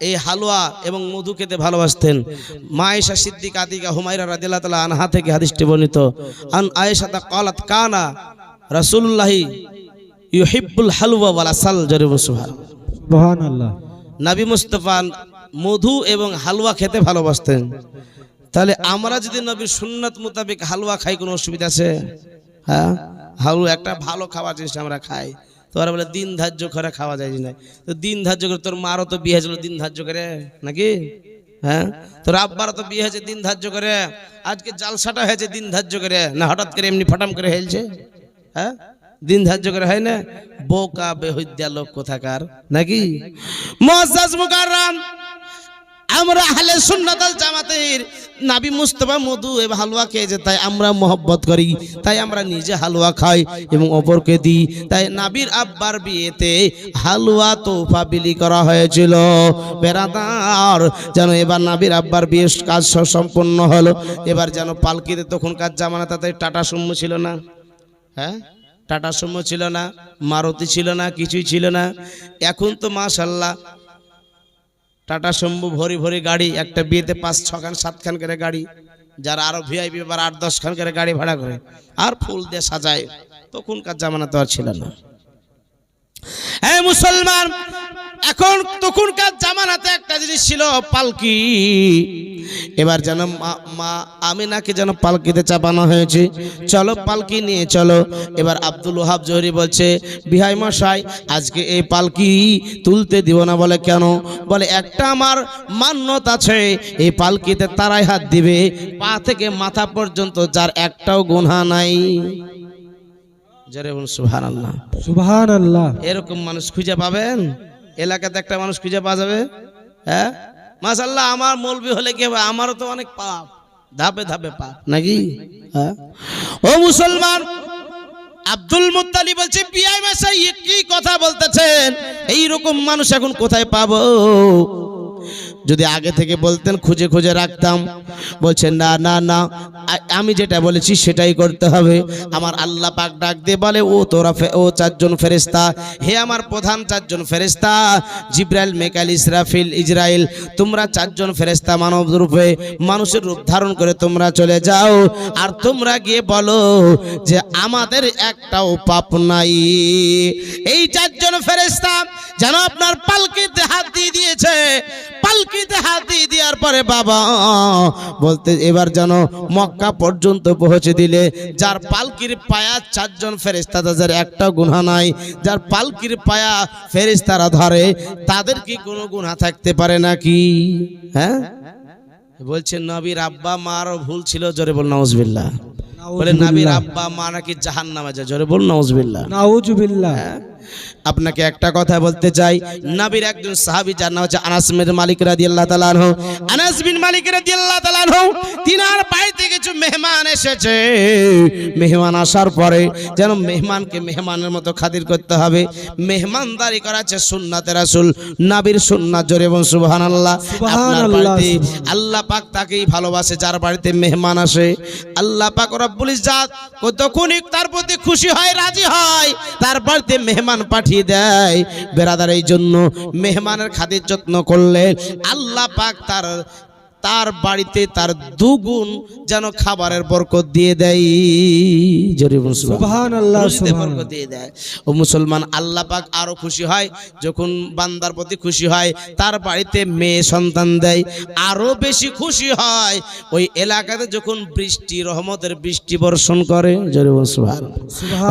এই হালুয়া এবং মধু খেতে ভালোবাসতেন। মা আয়েশা সিদ্দিকা আতিকা হুমায়রা রাদিয়াল্লাহু তাআলা আনহা থেকে হাদিসটি বর্ণিত। আন আয়েশা ক্বালাত কানা রাসূলুল্লাহ ইউহিব্বুল হালওয়া ওয়াল আসাল। সুবহানাল্লাহ। নবী মুস্তাফা মধু এবং হালুয়া খেতে ভালোবাসতেন। তাহলে আমরা যদি নবীর সুন্নাত মোতাবেক হালুয়া খাই কোনো অসুবিধা আছে? হ্যাঁ, হালুয়া একটা ভালো খাবার জিনিস আমরা খাই। তোরা বলে দিন ধার্য করে খাওয়া যায় না, তো দিন ধার্য করে তোর মারও তো বিয়ে হয়েছিল দিন ধার্য করে নাকি? হ্যাঁ, তোর আব্বারও তো বিয়ে হয়েছে দিন ধার্য করে, আজকে জালসাটা হয়েছে দিন ধার্য করে, না হঠাৎ করে এমনি ফটাম করে হেলছে? হ্যাঁ, দিন ধার্য করে হয় না? বোকা বেহুদ্দা লোক কোথাকার নাকি? মুআজ্জাজ মুকাররম, আমরা আহলে সুন্নাত ওয়াল জামাতের নবী মুস্তাফা মধু এবং হালুয়া খেয়েছে, তাই আমরা মহব্বত করি, তাই আমরা নিজে হালুয়া খাই এবং অপরকে দিই। তাই নবীর আব্বার বিয়েতে হালুয়া তোফা বিলি করা হয়েছিল। বেরাদার, যেন এবার নবীর আব্বার বিয়ের কাজ সম্পন্ন হলো। এবার যেন পালকিতে, তখনকার জামানাতে তাই টাটা সুমো ছিল না। হ্যাঁ, টাটা সুমো ছিল না, মারুতি ছিল না, কিছুই ছিল না। এখন তো মাশাআল্লাহ টাটা শম্ভু ভরি ভরি গাড়ি, একটা বিয়েতে 5-6 খান 7 খান করে গাড়ি, যারা আরো ভিআইপি আবার 8-10 খান করে গাড়ি ভাড়া করে আর ফুল দিয়ে সাজায়। তখনকার জামানা তো আর ছিল না। এই মুসলমান, এখন তখনকার জামানাতে একটা জিনিস ছিল পালকি। এবার যেন মা আমিনাকে যেন পালকিতে চাপানো হয়েছে, চলো পালকি নিয়ে চলো। এবার আব্দুল ওহাব জোহরি বলছে, বিহাই মশাই আজকে এই পালকি তুলতে দিব না। বলে কেন? বলে একটা আমার মান্যত আছে, এই পালকিতে তারাই হাত দিবে পা থেকে মাথা পর্যন্ত, যার একটাও গুনাহ নাই। জোরে বলুন সুবহানাল্লাহ। সুবহানাল্লাহ। এরকম মানুষ খুঁজে পাবেন? এলাকাতে একটা মানুষ খুঁজে পাওয়া যাবে? হ্যাঁ, মাশাআল্লাহ আমার মৌলবি হলে কি হবে? আমারও তো অনেক পাপ, ধাপে ধাপে পাপ নাকি? হ্যাঁ, ও মুসলমান, আব্দুল মুত্তালিব বলছে, বিআই মশাই কি কথা বলতেছেন? এই রকম মানুষ এখন কোথায় পাবো? যদি আগে থেকে বলতেন খুঁজে খুঁজে রাখতাম। বলছেন না না না, আমি যেটা বলেছি সেটাই করতে হবে। আমার আল্লাহ পাক ডাক দিয়ে বলে, ও তোরা ও 4 জন ফেরেশতা, হে আমার প্রধান 4 জন ফেরেশতা, জিবরাইল, মিকাইল, ইসরাফিল, ইজরাইল, তোমরা 4 জন ফেরেশতা মানব রূপে মানুষের রূপ ধারণ করে তোমরা চলে যাও, আর তোমরা গিয়ে বলো যে আমাদের একটাও পাপ নাই। এই 4 জন ফেরেশতা যেন আপনার পালকিতে হাত দিয়ে দিয়েছে। পালকিতে হাত দিয়ে দেওয়ার পরে বাবা বলতে, এবার যেন মক্কা পর্যন্ত পৌঁছে দিলে, যার পালকির পায়া 4 জন ফেরেশতা, যার একটা গুনাহ নাই, যার পালকির পায়া ফেরেশতারা ধরে, তাদের কি কোনো গুনাহ থাকতে পারে নাকি? হ্যাঁ, বলছেন নবীর আব্বা মারও ভুল ছিল। জোরে বল নাউজুবিল্লাহ। বলে নবীর আব্বা মা নাকি জাহান্নামে যায়। জোরে বল নাউজুবিল্লাহ। নাউজুবিল্লাহ। আপনাকে একটা কথা বলতে চাই, নবীর একজন সাহাবী, যার নাম হচ্ছে আনাস বিন মালিক রাদিয়াল্লাহু তাআলা আনহু। আনাস বিন মালিক রাদিয়াল্লাহু তাআলা আনহু, তিনার বাড়িতে কিছু মেহমান এসেছে। মেহমান আসার পরে যেন মেহমানকে মেহমানের মতো খাতির করতে হবে। মেহমানদারি করা হচ্ছে সুন্নাতে রাসূল, নবীর সুন্নাত। জোরে বলুন সুবহানাল্লাহ। আপনার বাড়িতে আল্লাহ পাক তাকেই ভালোবাসে যার বাড়িতে মেহমান আসে। আল্লাহ পাক রব্বুল ইজ্জাত তখনই তার প্রতি খুশি হয়, রাজি হয়, তার বাড়িতে মেহমান পাঠিয়ে দেয়। বেরাদার, এই জন্য মেহমানের খাতির যত্ন করলে আল্লাহ পাক তার বাড়িতে তার 2 গুণ যেন খাবারের বরকত দিয়ে দেয়। সুবহানাল্লাহ, বরকত দিয়ে দেয়। ও মুসলমান, আল্লাহ পাক আরো খুশি হয় যখন বান্দার প্রতি খুশি হয়, তার বাড়িতে মেয়ে সন্তান দেয়। আরো বেশি খুশি হয় ওই এলাকাতে যখন বৃষ্টি, রহমতের বৃষ্টি বর্ষণ করে।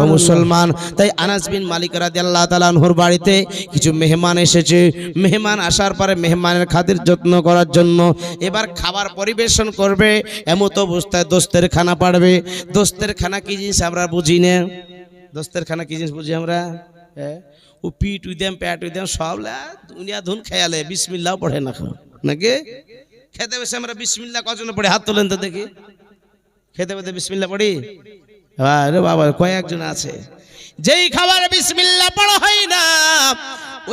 ও মুসলমান, তাই আনাস বিন মালিক রাদিয়াল্লাহু তাআলা আনহুর বাড়িতে কিছু মেহমান এসেছে। মেহমান আসার পরে মেহমানের খাতির যত্ন করার জন্য এবার খাবার পরিবেশন করবে। এমত অবস্থায় দোস্তের খানা পাড়বে। দোস্তের খানা কি জিনিস আমরা বুঝি না। দোস্তের খানা কি জিনিস বুঝি আমরা? ও পিট উইদাম, প্যাট উইদাম সব দুনিয়া ধুন খেয়ালে, বিসমিল্লাহ পড়ে না নাকি? খেতে বসে আমরা বিসমিল্লাহ কজন পড়ে? হাত তোলেন তো দেখি। খেতে বসে বিসমিল্লাহ পড়ি? আরে বাবা, কয়েকজন আছে যেই খাবারে বিসমিল্লাহ পড়া হয় না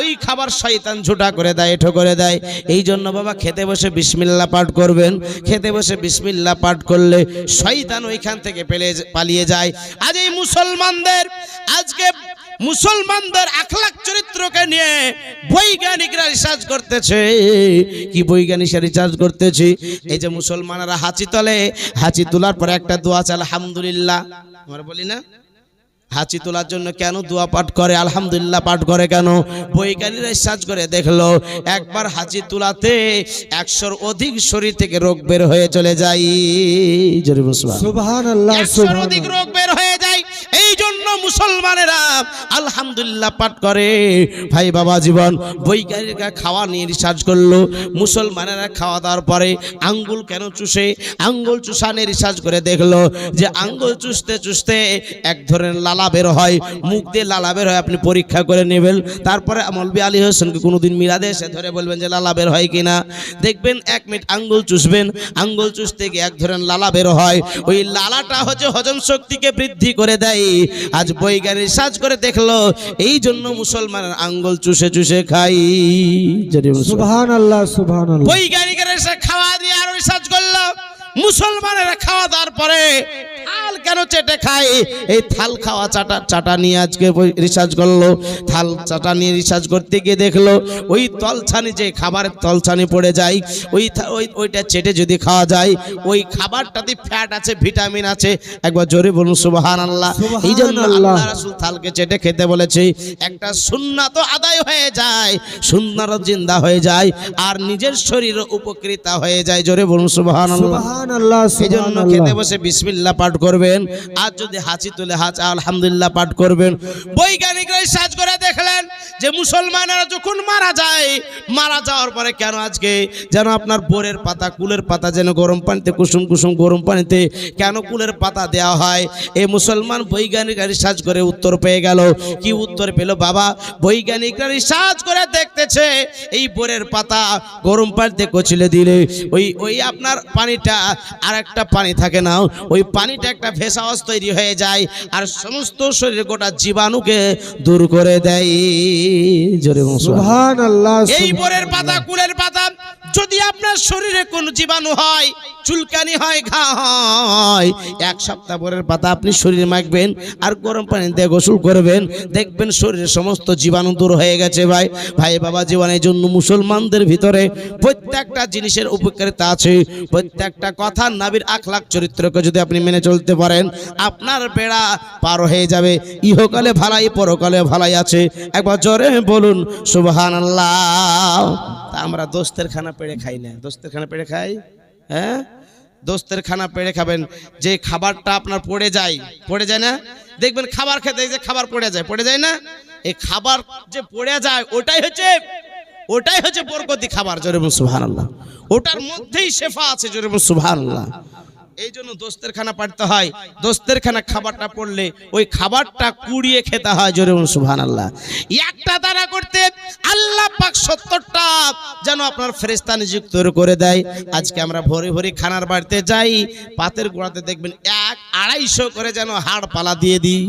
ওই খাবার শয়তান ঝুটা করে দেয়, এঠো করে দেয়। এই জন্য বাবা খেতে বসে বিসমিল্লাহ পাঠ করবেন। খেতে বসে বিসমিল্লাহ পাঠ করলে শয়তান ওইখান থেকে পালিয়ে যায়। আজ এই মুসলমানদের আখলাক চরিত্রকে নিয়ে বৈজ্ঞানিকরা রিসার্চ করতেছে। কি বৈজ্ঞানিকরা রিসার্চ করতেছে? এই যে মুসলমানেরা হাঁচি তোলে, হাঁচি তোলার পরে একটা দোয়া চাল আলহামদুলিল্লাহ, আমরা বলি না? হাঁচি তোলার জন্য কেন দোয়া পাঠ করে, আলহামদুলিল্লাহ পাঠ করে কেন? বৈজ্ঞানিকরা রিসার্চ করে দেখলো একবার হাঁচি তোলাতে 100-র অধিক শরীর থেকে রোগ বের হয়ে চলে যায়। সুবহানাল্লাহ, 100-র অধিক রোগ বের হয়ে যায়। এই জন্য মুসলমানেরা আলহামদুলিল্লাহ পাঠ করে। ভাই বাবা জীবন, বৈজ্ঞানিকরা খাওয়া নিয়ে রিসার্চ করলো। মুসলমানেরা খাওয়া দাওয়ার পরে আঙ্গুল কেন চুষে, আঙ্গুল চুষা নিয়ে রিসার্চ করে দেখলো যে আঙ্গুল চুষতে চুষতে এক ধরনের লালা বের হয়, মুখ দিয়ে লালা বের হয়। আপনি পরীক্ষা করে নেবেন, তারপরে মৌলভী আলী হোসেনকে কোনোদিন মিলাদে এসে ধরে বলবেন যে লালা বের হয় কিনা। দেখবেন 1 মিনিট আঙ্গুল চুষবেন, আঙ্গুল চুষতে গিয়ে এক ধরনের লালা বের হয়। ওই লালাটা হচ্ছে হজম শক্তিকে বৃদ্ধি করে দেয়। আজ বৈজ্ঞানিক রিসার্চ করে দেখলো এই জন্য মুসলমানের আঙ্গুল চুষে চুষে খাই। সুবহানাল্লাহ, সুবহানাল্লাহ। বৈজ্ঞানিকেরা এসে খাওয়া দিয়ে আরো রিসার্চ করলো। মুসলমানেরা খাওয়া দাওয়ার পরে থাল কেন চেটে খায়, এই থাল খাওয়া চাটা নিয়ে আজকে রিসার্চ করলো। থাল চাটা নিয়ে রিসার্চ করতে গিয়ে দেখলো ওই তলছানি, যে খাবারের তলছানি পড়ে যায়, ওইটা চেটে যদি খাওয়া যায় ওই খাবারটাতে ফ্যাট আছে, ভিটামিন আছে। একবার জোরে বলুন সুবহানাল্লাহ। এই জন্য আল্লাহ রাসূল থালকে চেটে খেতে বলেছে। একটা সুন্নাত আদায় হয়ে যায়, সুন্নাত জিন্দা হয়ে যায়, আর নিজের শরীর উপকৃত হয়ে যায়। জোরে বলুন সুবহানাল্লাহ। এই জন্য খেতে বসে বিসমিল্লাহ পাঠ করবেন। আর যদি হাঁচি তুলে আলহামদুলিল্লাহ পাঠ করবেন। বৈজ্ঞানিকরা রিসার্চ করে দেখলেন যে মুসলমানেরা যখন মারা যায়, মারা যাওয়ার পরে কেন আজকে যেন আপনার বোরের পাতা, কুলের পাতা যেন গরম পানিতে, কুসুম কুসুম গরম পানিতে কেন কুলের পাতা দেওয়া হয়? এই মুসলমান বৈজ্ঞানিকরা রিসার্চ করে উত্তর পেয়ে গেল। কি উত্তর পেল বাবা? বৈজ্ঞানিকরা রিসার্চ করে দেখতেছে এই বোরের পাতা গরম পানিতে কচলে দিলে ওই আপনার পানিটা আর একটা পানি থাকে না, ওই পানিটা একটা ভেষজ তৈরি হয়ে যায় আর সমস্ত শরীরে গোটা জীবাণুকে দূর করে দেয়। জোরে সুবহানাল্লাহ। এই বোরের পাতা, কুলের পাতা যদি আপনার শরীরে কোনো জীবাণু হয়, চুলকানি হয়, ঘা হয়, 1 সপ্তাহ বোরের পাতা আপনি শরীরে মাখবেন আর গরম পানি দিয়ে গোসল করবেন, দেখবেন শরীরের সমস্ত জীবাণু দূর হয়ে গেছে। ভাই বাবা জীবনের জন্য মুসলমানদের ভিতরে প্রত্যেকটা জিনিসের উপকারিতা আছে। প্রত্যেকটা কথা নবীর আখলাক চরিত্রকে যদি আপনি মেনে চলতে পারেন, আপনার বেড়া পার হয়ে যাবে। ইহকালে ভালাই, পরকালে ভালাই আছে। একবার জোরে বলুন সুবহানাল্লাহ। আমরা দোস্তের খানা পেড়ে খাই না, দোস্তের খানা পেড়ে খাই। হ্যাঁ, দোস্তের খানা পেড়ে খাবেন। যে খাবারটা আপনার পড়ে যায় না, দেখবেন খাবার খেতে যে খাবার পড়ে যায় না, এই খাবার যে পড়ে যায় ওটাই হচ্ছে বরকতি খাবার। জোরে বলুন সুবহানাল্লাহ। ওটার মধ্যেই শেফা আছে। জোরে বলুন সুবহানাল্লাহ। এই জন্য দোস্তের খানা পাড়তে হয়। দোস্তের খানা খাবারটা পড়লে ওই খাবারটা কুড়িয়ে খেতে হয়। জোরে বলুন সুবহানাল্লাহ। একটা দানা করতে আল্লাহ পাক 70টা যেন আপনার ফেরেশতা নিযুক্ত করে দেয়। আজকে আমরা ভোরে ভোরে খানার বাড়িতে যাই, পাতের গোড়াতে দেখবেন 100-250 করে যেন হাড় পালা দিয়ে দিই।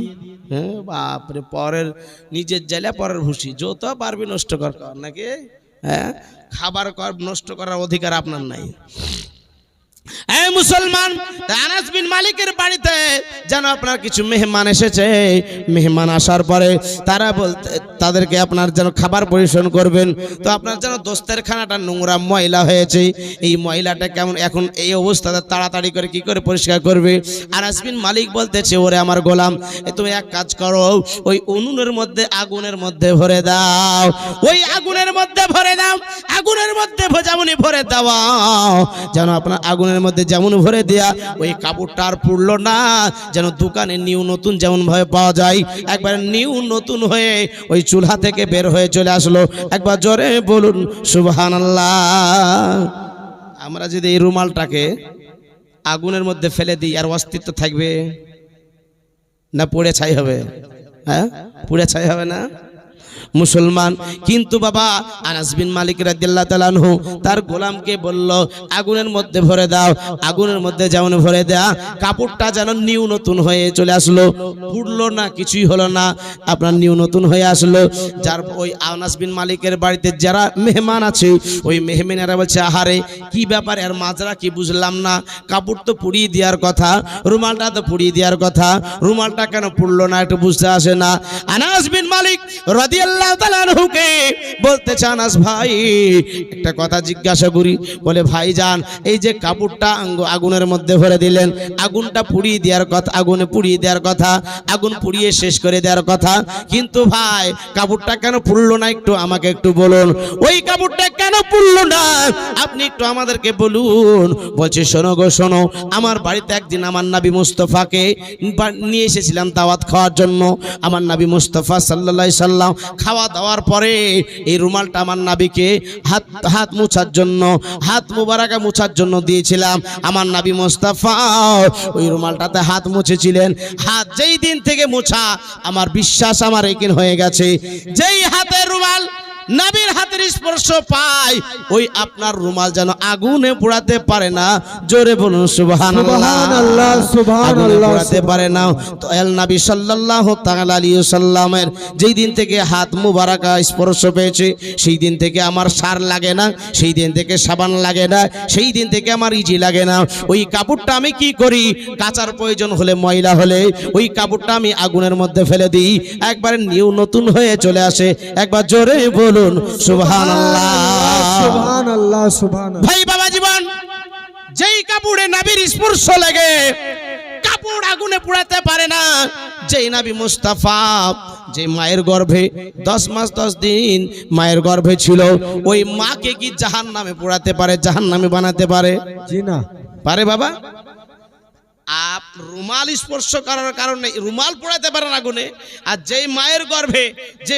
হ্যাঁ বাপরে, পরের নিজের জেলে পরের ভুসি, যত পারবি নষ্ট কর নাকি? হ্যাঁ, খাবার নষ্ট করার অধিকার আপনার নাই। এই মুসলমান, আনাস বিন মালিকের বাড়িতে যেন আপনার কিছু মেহমান এসেছে। মেহমান আসার পরে তাদেরকে আপনার যেন খাবার পরিবেশন করবেন, তো আপনার যেন দোস্তের খানাটা নোংরা ময়লা হয়েছে। এই ময়লাটা কেমন এখন এই অবস্থাতে তাড়াতাড়ি করে কি করে পরিষ্কার করবে? আনাস বিন মালিক বলতেছে, ওরে আমার গোলাম, তুমি এক কাজ করো, ওই উনুনের মধ্যে আগুনের মধ্যে ভরে দাও, ওই আগুনের মধ্যে ভরে দাও, আগুনের মধ্যে যেমনই ভরে দেওয়া যেন আপনার আগুনের মধ্যে যেমন ভরে দেয়া ওই কাপড়টা আর পুড়লো না, যেন দোকানে নিউ নতুন যেমন ভাবে পাওয়া যায় একবার নিউ নতুন হয়ে ওই চুলহা থেকে বের হয়ে চলে আসলো। একবার জোরে বলুন সুবহানাল্লাহ। আমরা যদি এই রুমালটাকে আগুনের মধ্যে ফেলে দিই, আর অস্তিত্ব থাকবে না পুড়ে ছাই হবে? হ্যাঁ, পুড়ে ছাই হবে না? মুসলমান। কিন্তু বাবা আনাস বিন মালিক রাদিয়াল্লাহু তাআলা আনহু তার গোলামকে বলল, আগুনের মধ্যে ভরে দাও। আগুনের মধ্যে যেমন ভরে দেয়া, কাপড়টা যেন নিউ নতুন হয়ে চলে আসলো, পুড়লো না, কিছুই হলো না, আপনার নিউ নতুন হয়ে আসলো। যার ওই আনাস বিন মালিকের বাড়িতে যারা মেহমান আছে, ওই মেহমানেরা বলছে, আহারে কি ব্যাপার, এর মাজরা কি বুঝলাম না, কাপড় তো পুড়িয়ে দেওয়ার কথা, রুমালটা তো পুড়িয়ে দেওয়ার কথা, রুমালটা কেন পুড়লো না, একটু বুঝতে আসে না। আনাস বিন মালিক রাদিয়াল্লাহু তাআলা আনহুকে বলতে চান, আনাস ভাই একটা কথা জিজ্ঞাসা করি। বলে, ভাইজান এই যে কাপড়টা আগুনের মধ্যে ভরে দিলেন, আগুনটা পুড়িয়ে দেওয়ার কথা, আগুনে পুড়িয়ে দেওয়ার কথা, আগুন পুড়িয়ে শেষ করে দেওয়ার কথা, কিন্তু ভাই কাপড়টা কেন পুড়লো না, একটু আমাকে একটু বলুন, ওই কাপড়টা কেন পুড়লো না, আপনি একটু আমাদেরকে বলুন। বলছে, শোনো গো শোনো, আমার বাড়িতে একদিন আমার নবী মুস্তাফাকে নিয়ে এসেছিলাম দাওয়াত খাওয়ার জন্য। আমার নবী মুস্তাফা সাল্লাল্লাহু আলাইহি সাল্লাম খাওয়া দাওয়ার পরে এই রুমালটা আমার নবীকে হাত মোছার জন্য, হাত মুবারাকা মোছার জন্য দিয়েছিলাম। আমার নবী মুস্তাফা ওই রুমালটাতে হাত মুছেছিলেন। হাত যেই দিন থেকে মোছা, আমার বিশ্বাস আমার একিন হয়ে গেছে, যেই হাতের রুমাল নবীর হাতের স্পর্শ পায়, ওই আপনার রুমাল যেন আগুনে পোড়াতে পারে না। জোরে বলুন সুবহানাল্লাহ, সুবহানাল্লাহ, সুবহানাল্লাহ। পোড়াতে পারে না। তো এল নবী সাল্লাল্লাহু তাআলা আলাইহি সাল্লামের যেই দিন থেকে হাত মুবারাকা স্পর্শ পেয়েছে, সেই দিন থেকে আমার সার লাগে না, সেই দিন থেকে সাবান লাগে না, সেই দিন থেকে আমার ইজি লাগে না। ওই কাপড়টা আমি কি করি, কাচার প্রয়োজন হলে, ময়লা হলে ওই কাপড়টা আমি আগুনের মধ্যে ফেলে দিই, একবারে নিউ নতুন হয়ে চলে আসে। একবার জোরে বলুন সুবহানাল্লাহ, সুবহানাল্লাহ, সুবহানাল্লাহ। ভাই বাবা জীবন, যেই কাপড়ে নবীর স্পর্শ লাগে, কাপড় আগুনে পোড়াতে পারে না। যেই নবী মুস্তাফা যে মায়ের গর্ভে 10 মাস 10 দিন মায়ের গর্ভে ছিল, ওই মাকে কি জাহান্নামে পোড়াতে পারে, জাহান্নামে বানাতে পারে? জি না পারে বাবা? আপ রুমাল স্পর্শ করার কারণে রুমাল পোড়াতে পারেন আগুনে। আর যেই মায়ের গর্ভে যে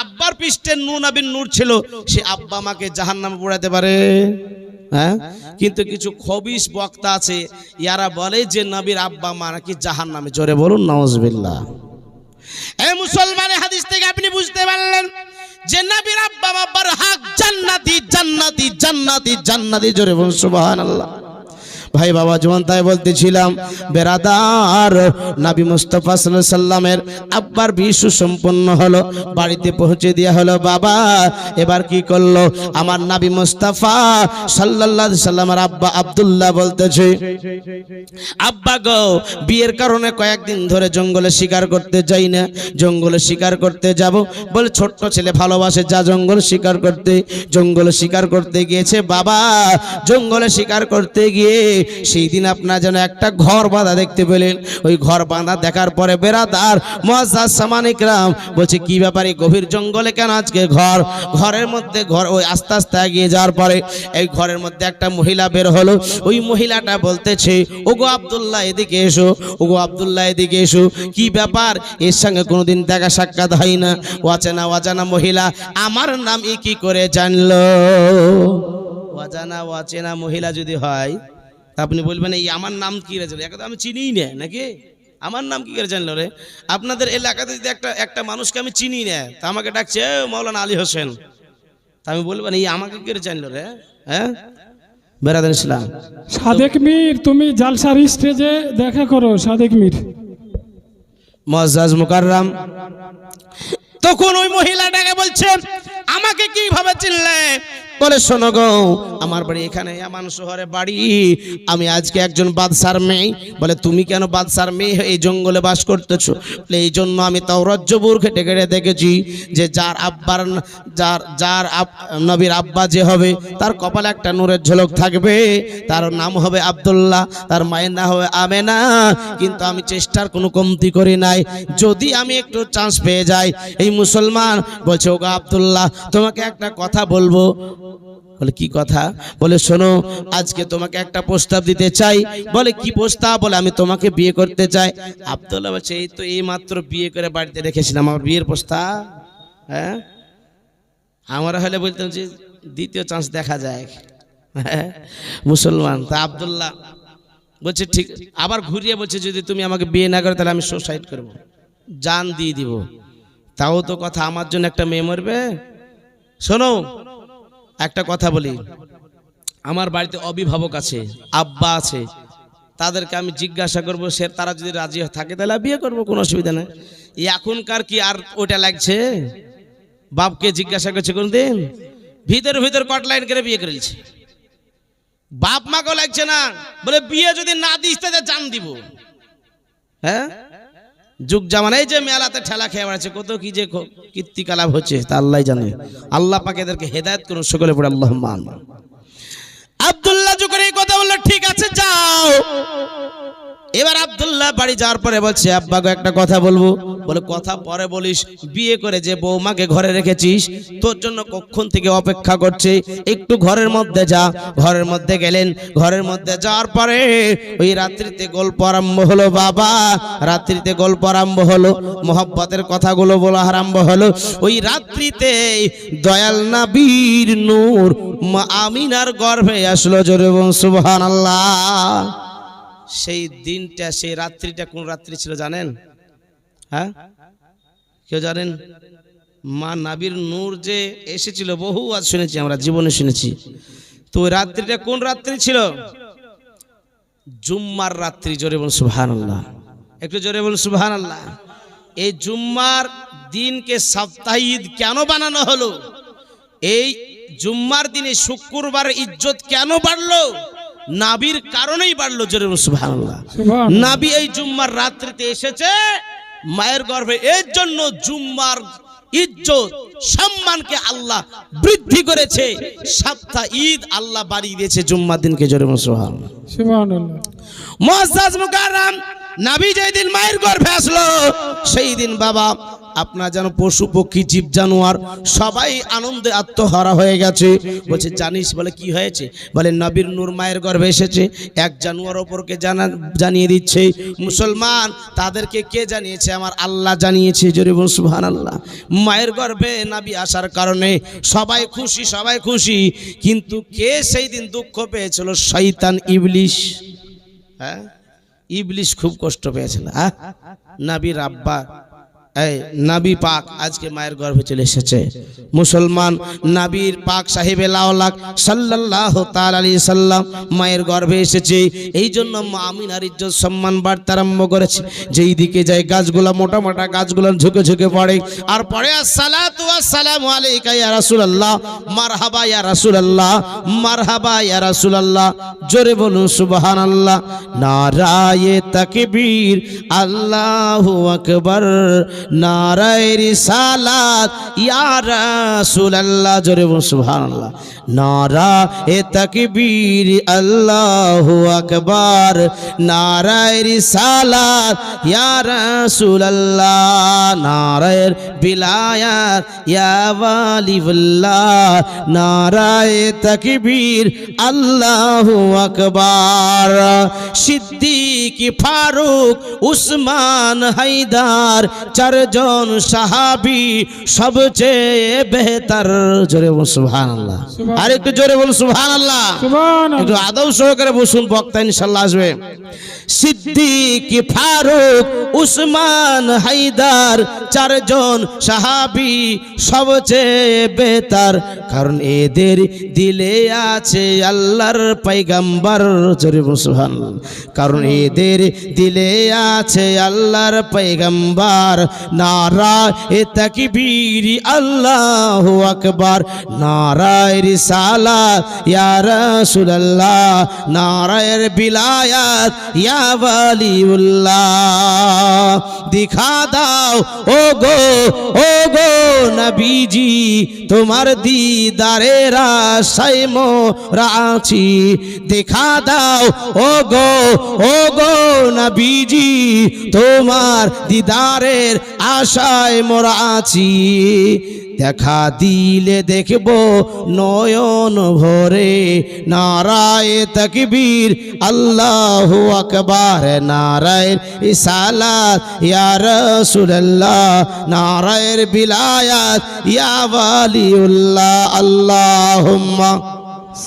আব্বার পৃষ্ঠে নূর নবীর নূর ছিল, সে আব্বা মাকে জাহান্নামে পোড়াতে পারে? হ্যাঁ। কিন্তু কিছু খবিস বক্তা আছে, ইয়ারা বলে যে নবীর আব্বা মা নাকি জাহান্নামে। জোরে বলুন নাউজুবিল্লাহ। এই মুসলমানের হাদিস থেকে আপনি বুঝতে পারলেন যে নবীর আব্বা মা বারহাক জান্নাতি, জান্নাতি, জান্নাতি, জান্নাতি। জোরে বলুন সুবহানাল্লাহ। ভাই বাবা জীবন, তাই বলতেছিলাম বেরাদার, নবী মুস্তাফা সাল্লাল্লাহু আলাইহি সাল্লামের আব্বার বিয়ে সম্পন্ন হলো, বাড়িতে পৌঁছে দেওয়া হলো। বাবা এবার কি করলো, আমার নবী মুস্তাফা সাল্লাল্লাহু আলাইহি সাল্লামের আব্বা আব্দুল্লাহ বলতেছে, আব্বা গো, বিয়ের কারণে কয়েকদিন ধরে জঙ্গলে শিকার করতে যাই না, জঙ্গলে শিকার করতে যাব। বলে, ছোট্ট ছেলে ভালোবাসে, যা জঙ্গল শিকার করতে। জঙ্গলে শিকার করতে গিয়েছে বাবা, জঙ্গলে শিকার করতে গিয়ে সেই দিন আপনার যেন একটা ঘর বাঁধা দেখতে পেলেন। ওই ঘর বাঁধা দেখার পরে বেরাদার মুআজ্জাজ সামানে ইকরাম বলছে, কি ব্যাপারে গভীর জঙ্গলে কেন আজকে ঘর? ঘরের মধ্যে ওই আস্তে আস্তে এগিয়ে যাওয়ার পরে এই ঘরের মধ্যে একটা মহিলা বের হলো। ওই মহিলাটা বলতেছে, ওগো আব্দুল্লাহ এদিকে এসো, ওগো আব্দুল্লাহ এদিকে এসো। কি ব্যাপার, এর সঙ্গে কোনোদিন দেখা সাক্ষাৎ হয় না, অচেনা অজানা মহিলা, আমার নাম ই কি করে জানলো? অজানা অচেনা মহিলা যদি হয়, আপনি বলবেন এই আমার নাম কি রে জানলো, একা তো আমি চিনিই না, নাকি আমার নাম কি করে জানলো রে? আপনাদের এলাকাতে যদি একটা মানুষকে আমি চিনি না, তা আমাকে ডাকছে মাওলানা আলী হোসেন, তা আমি বলবেন এই আমাকে কি করে জানলো রে? হ্যাঁ বেরাদার ইসলাম। সাদেক মীর, তুমি জালসার স্টেজে দেখা করো, সাদেক মীর। মুআজ্জাজ মুকাররম তখন ওই মহিলাটাকে বলছে, আমাকে কিভাবে চিনলে? বলে, শোনো গো, আমার বাড়ি এখানে আমান শহরে বাড়ি, আমি আজকে একজন বাদশার মেয়ে। বলে, তুমি কেন বাদশার মেয়ে এই জঙ্গলে বাস করতেছো? বলে, এই জন্য আমি তাওরাত জবুর ঘেটে ঘেটে দেখেছি যে যার নবীর আব্বা যে হবে, তার কপালে একটা নূরের ঝলক থাকবে, তার নাম হবে আব্দুল্লাহ, তার মায়ের নাম হবে আমেনা। কিন্তু আমি চেষ্টার কোনো কমতি করি নাই, যদি আমি একটু চান্স পেয়ে যাই। এই মুসলমান বলছে, ওগো আব্দুল্লাহ, তোমাকে একটা কথা বলবো। বলে, কি কথা? বলে, শোনো, আজকে তোমাকে একটা প্রস্তাব দিতে চাই। বলে, কি প্রস্তাব? বলে, আমি তোমাকে বিয়ে করতে চাই। আব্দুল্লাহ বলছে, এই তো এই মাত্র বিয়ে করে বাড়িতে রেখেছিলাম, আমার বিয়ের প্রস্তাব? হ্যাঁ, আমরা হলে বলতাম যে দ্বিতীয় চান্স দেখা যায়। মুসলমান তা আব্দুল্লাহ বলছে, ঠিক। আবার ঘুরিয়ে বলছে, যদি তুমি আমাকে বিয়ে না করো তাহলে আমি সুসাইড করবো, জান দিয়ে দিব। তাও তো কথা, আমার জন্য একটা মেয়ে মরবে? শোনো একটা কথা বলি, আমার বাড়িতে অভিভাবক আছে, আব্বা আছে, তাদেরকে আমি জিজ্ঞাসা করবো, তারা যদি রাজি থাকে তাহলে বিয়ে করবো, কোনো অসুবিধা নেই। এখনকার কি আর ওটা লাগছে? বাপকে জিজ্ঞাসা করছে কোনদিন? ভিতর ভিতর কট লাইন করে বিয়ে করেছে। বাপ মাকেও লাগছে না, বলে বিয়ে যদি না দিস তাহলে জান দিব। হ্যাঁ, যুগ জামানা, এই যে মেলাতে ঠেলা খেয়ে বেড়াচ্ছে, কত কি যে কীর্তিকলাপ হচ্ছে তা আল্লাহ জানে। আল্লাহ পাক এদেরকে হেদায়েত করুন, সকলে পড়ে আল্লাহুম্মা আমিন। আব্দুল্লাহ যখন এই কথা বললো, ঠিক আছে যাও। এবার আব্দুল্লাহ বাড়ি যাওয়ার পরে বলছে, আব্বা গো একটা কথা বলবো। বলে কথা পরে বলিস, বিয়ে করে যে বৌমাকে ঘরে রেখেছিস তোর জন্য কখন থেকে অপেক্ষা করছে, একটু ঘরের মধ্যে যা। ঘরের মধ্যে গেলেন, ঘরের মধ্যে যাওয়ার পরে ওই রাত্রিতে গল্প আরম্ভ হলো। বাবা, রাত্রিতে গল্প আরম্ভ হলো, মোহব্বতের কথাগুলো বলা আরম্ভ হলো। ওই রাত্রিতে দয়াল নবীর নূর মা আমিনার গর্ভে আসলো। জোরে বলুন সুবহানাল্লাহ। সেই দিনটা, সেই রাত্রিটা কোন রাত্রি ছিল জানেন? হ্যাঁ, কেউ জানেন? মা নবীর নূর যে এসেছিল, বহু আজ শুনেছি আমরা, জীবনে শুনেছি। তো ওই রাত্রিটা কোন রাত্রি ছিল? জুম্মার রাত্রি। জোরে বলুন সুবহানাল্লাহ, একটু জোরে বলুন সুবহানাল্লাহ। এই জুম্মার দিনকে সাপ্তাহিক কেন বানানো হলো? এই জুম্মার দিনে শুক্রবার ইজ্জত কেন বাড়লো? নাবির কারণেই বাড়লো। জোরে বলুন সুবহানাল্লাহ। নাবি এই জুম্মার রাত্রিতে এসেছে মায়ের গর্ভে, এর জন্য জুম্মার ইজ্জত সম্মানকে আল্লাহ বৃদ্ধি করেছে। সপ্তাহ ঈদ আল্লাহ বাড়িয়ে দিয়েছে জুম্মার দিনকে। জোরে বলুন সুবহানাল্লাহ। সুবহানাল্লাহ। মুআজ্জাজ মুকাররম নবী যেই দিন মায়ের গর্ভে আসলো, সেই দিন বাবা আপনার যেন পশু পক্ষী জীব জানোয়ার সবাই আনন্দে আত্মহারা হয়ে গেছে। বলছে জানিস? বলে কি হয়েছে? বলে নবীর নূর মায়ের গর্ভে এসেছে। এক জানোয়ার ওপরকে জানিয়ে দিচ্ছে। মুসলমান, তাদেরকে কে জানিয়েছে? আমার আল্লাহ জানিয়েছে। জোরে বলুন সুবহানাল্লাহ। মায়ের গর্ভে নবী আসার কারণে সবাই খুশি, সবাই খুশি। কিন্তু কে সেই দিন দুঃখ পেয়েছিল? শয়তান, ইবলিশ। হ্যাঁ, ইবলিশ খুব কষ্ট পেয়েছিল। হ্যাঁ, নবীর আব্বা নবী পাক আজকে মায়ের গর্ভে চলে এসেছে। মুসলমান, নবীর পাক সাহেবে লাওলাক সাল্লাল্লাহু তাআলা আলাইহি সাল্লাম মায়ের গর্ভে এসেছে। এই জন্য মা আমিনার ইজ্জত সম্মান বাড়তে আরম্ভ করেছে। যেই দিকে যায় গাছগুলা, মোটা মোটা গাছগুলো ঝুঁকে ঝুঁকে পড়ে, আর পড়ে আসসালাতু ওয়াসসালামু আলাইকা ইয়া রাসূলুল্লাহ, মারহাবা ইয়া রাসূলুল্লাহ, মারহাবা ইয়া রাসূলুল্লাহ। জোরে বলুন সুবহানাল্লাহ। নারায়ে তাকবীর, আল্লাহু আকবার, নারায়ে রিসালাত ইয়া রাসূলুল্লাহ। জোরে বলুন সুবহানাল্লাহ। নারায়ে তাকবীর, আল্লাহু আকবার, নারায়ে রিসালাত ইয়া রাসূলুল্লাহ, নারায়ে বিলায়াত ইয়া ওয়ালিউল্লাহ, নারায়ে তাকবীর, আল্লাহু আকবার। সিদ্দিক, ফারুক, উসমান, হায়দার, চারজন সাহাবী সবচেয়ে বেহতর। জোরে বলুন সুবহানাল্লাহ। আর একটু জোরে বলুন সুবহানাল্লাহ। একটু আদব সহকারে বসুন, বক্তা ইনশাআল্লাহ আসবে। সিদ্দিক, ফারুক, উসমান, হায়দার, চারজন সাহাবী সবচেয়ে বেহতর, কারণ এদের দিলে আছে আল্লাহর পয়গম্বর। জোরে বলুন সুবহানাল্লাহ। কারণ এদের দিলে আছে আল্লাহর পয়গম্বর। নারায়ে তাকবীর, আল্লাহু আকবার, নারায়ে রিসালাত ইয়া রাসূলুল্লাহ, নারায়ে বিলায়াত ইয়া ওয়ালিউল্লাহ। দিখা দাও ও গো নবীজি, তোমার দিদারের আশায় মোরা আছি। দেখা দাও ও গো নবীজি, তোমার দিদারের আশায় মোরা আছি। দেখা দিলে দেখব নয়ন ভরে। নারায়ে তাকবীর, আল্লাহু আকবার, নারায়ে রিসালাত ইয়া রাসূলুল্লাহ, নারায়ে বিলায়াত ইয়া ওয়ালিউল্লাহ। আল্লাহুম্মা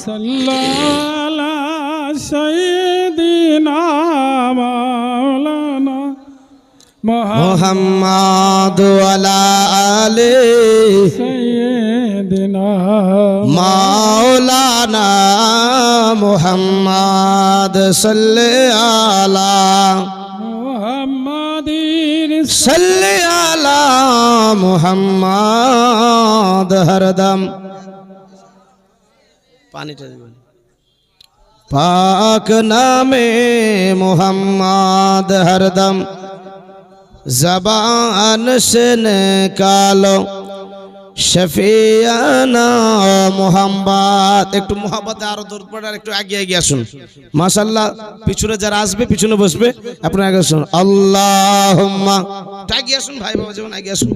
সাল্লাল্লাহু আলা সাইয়্যিদিনা মাওলানা মুহাম্মাদ আলা আলে সাইয়্যিদিনা মাওলানা মুহাম্মাদ সাল্লি আলা মুহাম্মাদির সাল্লি আলা মুহাম্মাদ হরদম পানিটা দিবেন পাক নামে মুহাম্মাদ হরদম জবান से निकालो শফিয়ানা মুহাম্মদ। একটু মুহাম্মদে আরো দূর পড়ে আর একটু আগে এগিয়ে আসুন মাশাআল্লাহ। পিছনে যারা আসবে পিছনে বসবে, আপনারা আগে আসুন। আল্লাহুম্মা আগে আসুন ভাই বাবা, যেমন আগে আসুন।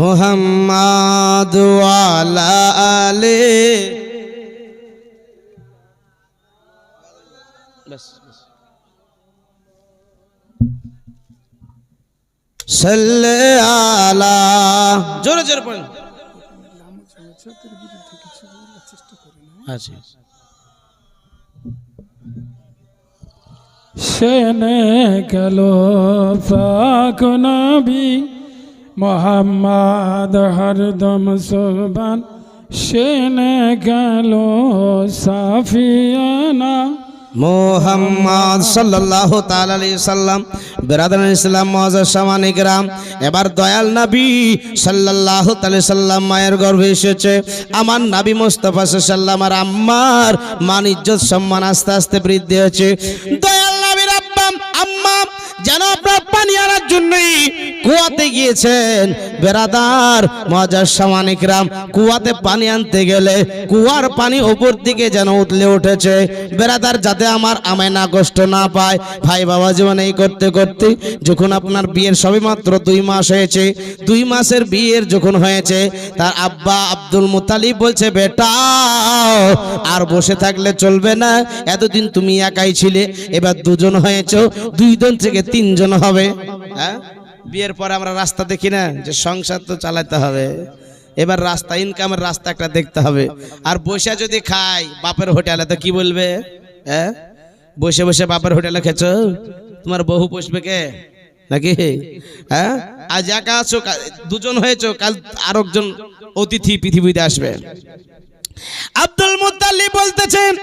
মুহাম্মাদ ওয়ালা আলে সাল্লি আলা, জোরে জোরে পড়েন। আচ্ছা সেনে গেল পাক নবী মোহাম্মদ হরদম সুবান, সেনে গেল সাফিয়ানা মুহাম্মদ সাল্লাল্লাহু তাআলা আলাইহি সাল্লাম। বিরাদরান ইসলাম মুআজ্জাজ সামানি কিরাম, এবার দয়াল নবী সাল্লাল্লাহু তাআলা সাল্লাম মায়ের গর্ভে এসেছে। আমার নবী মুস্তাফা সাল্লাল্লাহু আর আম্মার মান ইজ্জত সম্মান আস্তে আস্তে বৃদ্ধি হয়েছে। দয়াল নবীর আব্বা আম্মা যেন আপনার পানি আনার জন্যই কুয়াতে গিয়েছেন। বেরাদার মুআজ্জাজ সামানি কিরাম, কুয়াতে পানি আনতে গেলে কুয়ার পানি উপর দিকে যেন উঠলে উঠেছে। বেরাদার যাতে আমার আমেনা কষ্ট না পায়। ভাই বাবা জীবন এই করতে করতে যখন আপনার বিয়ের সবে মাত্র 2 মাস হয়েছে, 2 মাসের বিয়ের যখন হয়েছে, তার আব্বা আব্দুল মুত্তালিব বলছে, বেটা আর বসে থাকলে চলবে না, এতদিন তুমি একাই ছিলে, এবার 2 জন হয়েছো, 2 জন থেকে 3 জন হবে। হ্যাঁ, বিয়ের পরে আমরা রাস্তা দেখি না যে সংসার তো চালাতে হবে, এবার রাস্তা ইনকামের রাস্তা একটা দেখতে হবে। আর বসে যদি খাই বাপের হোটেলে তো কি বলবে, হ্যাঁ বসে বসে বাপের হোটেলে খেছো, তোমার বহু পুষবে কে নাকি? হ্যাঁ, আজ একা আছো, 2 জন হয়েছো, কাল আরেকজন অতিথি পৃথিবীতে আসবে। আব্দুল মুত্তালিব বলতেছেন,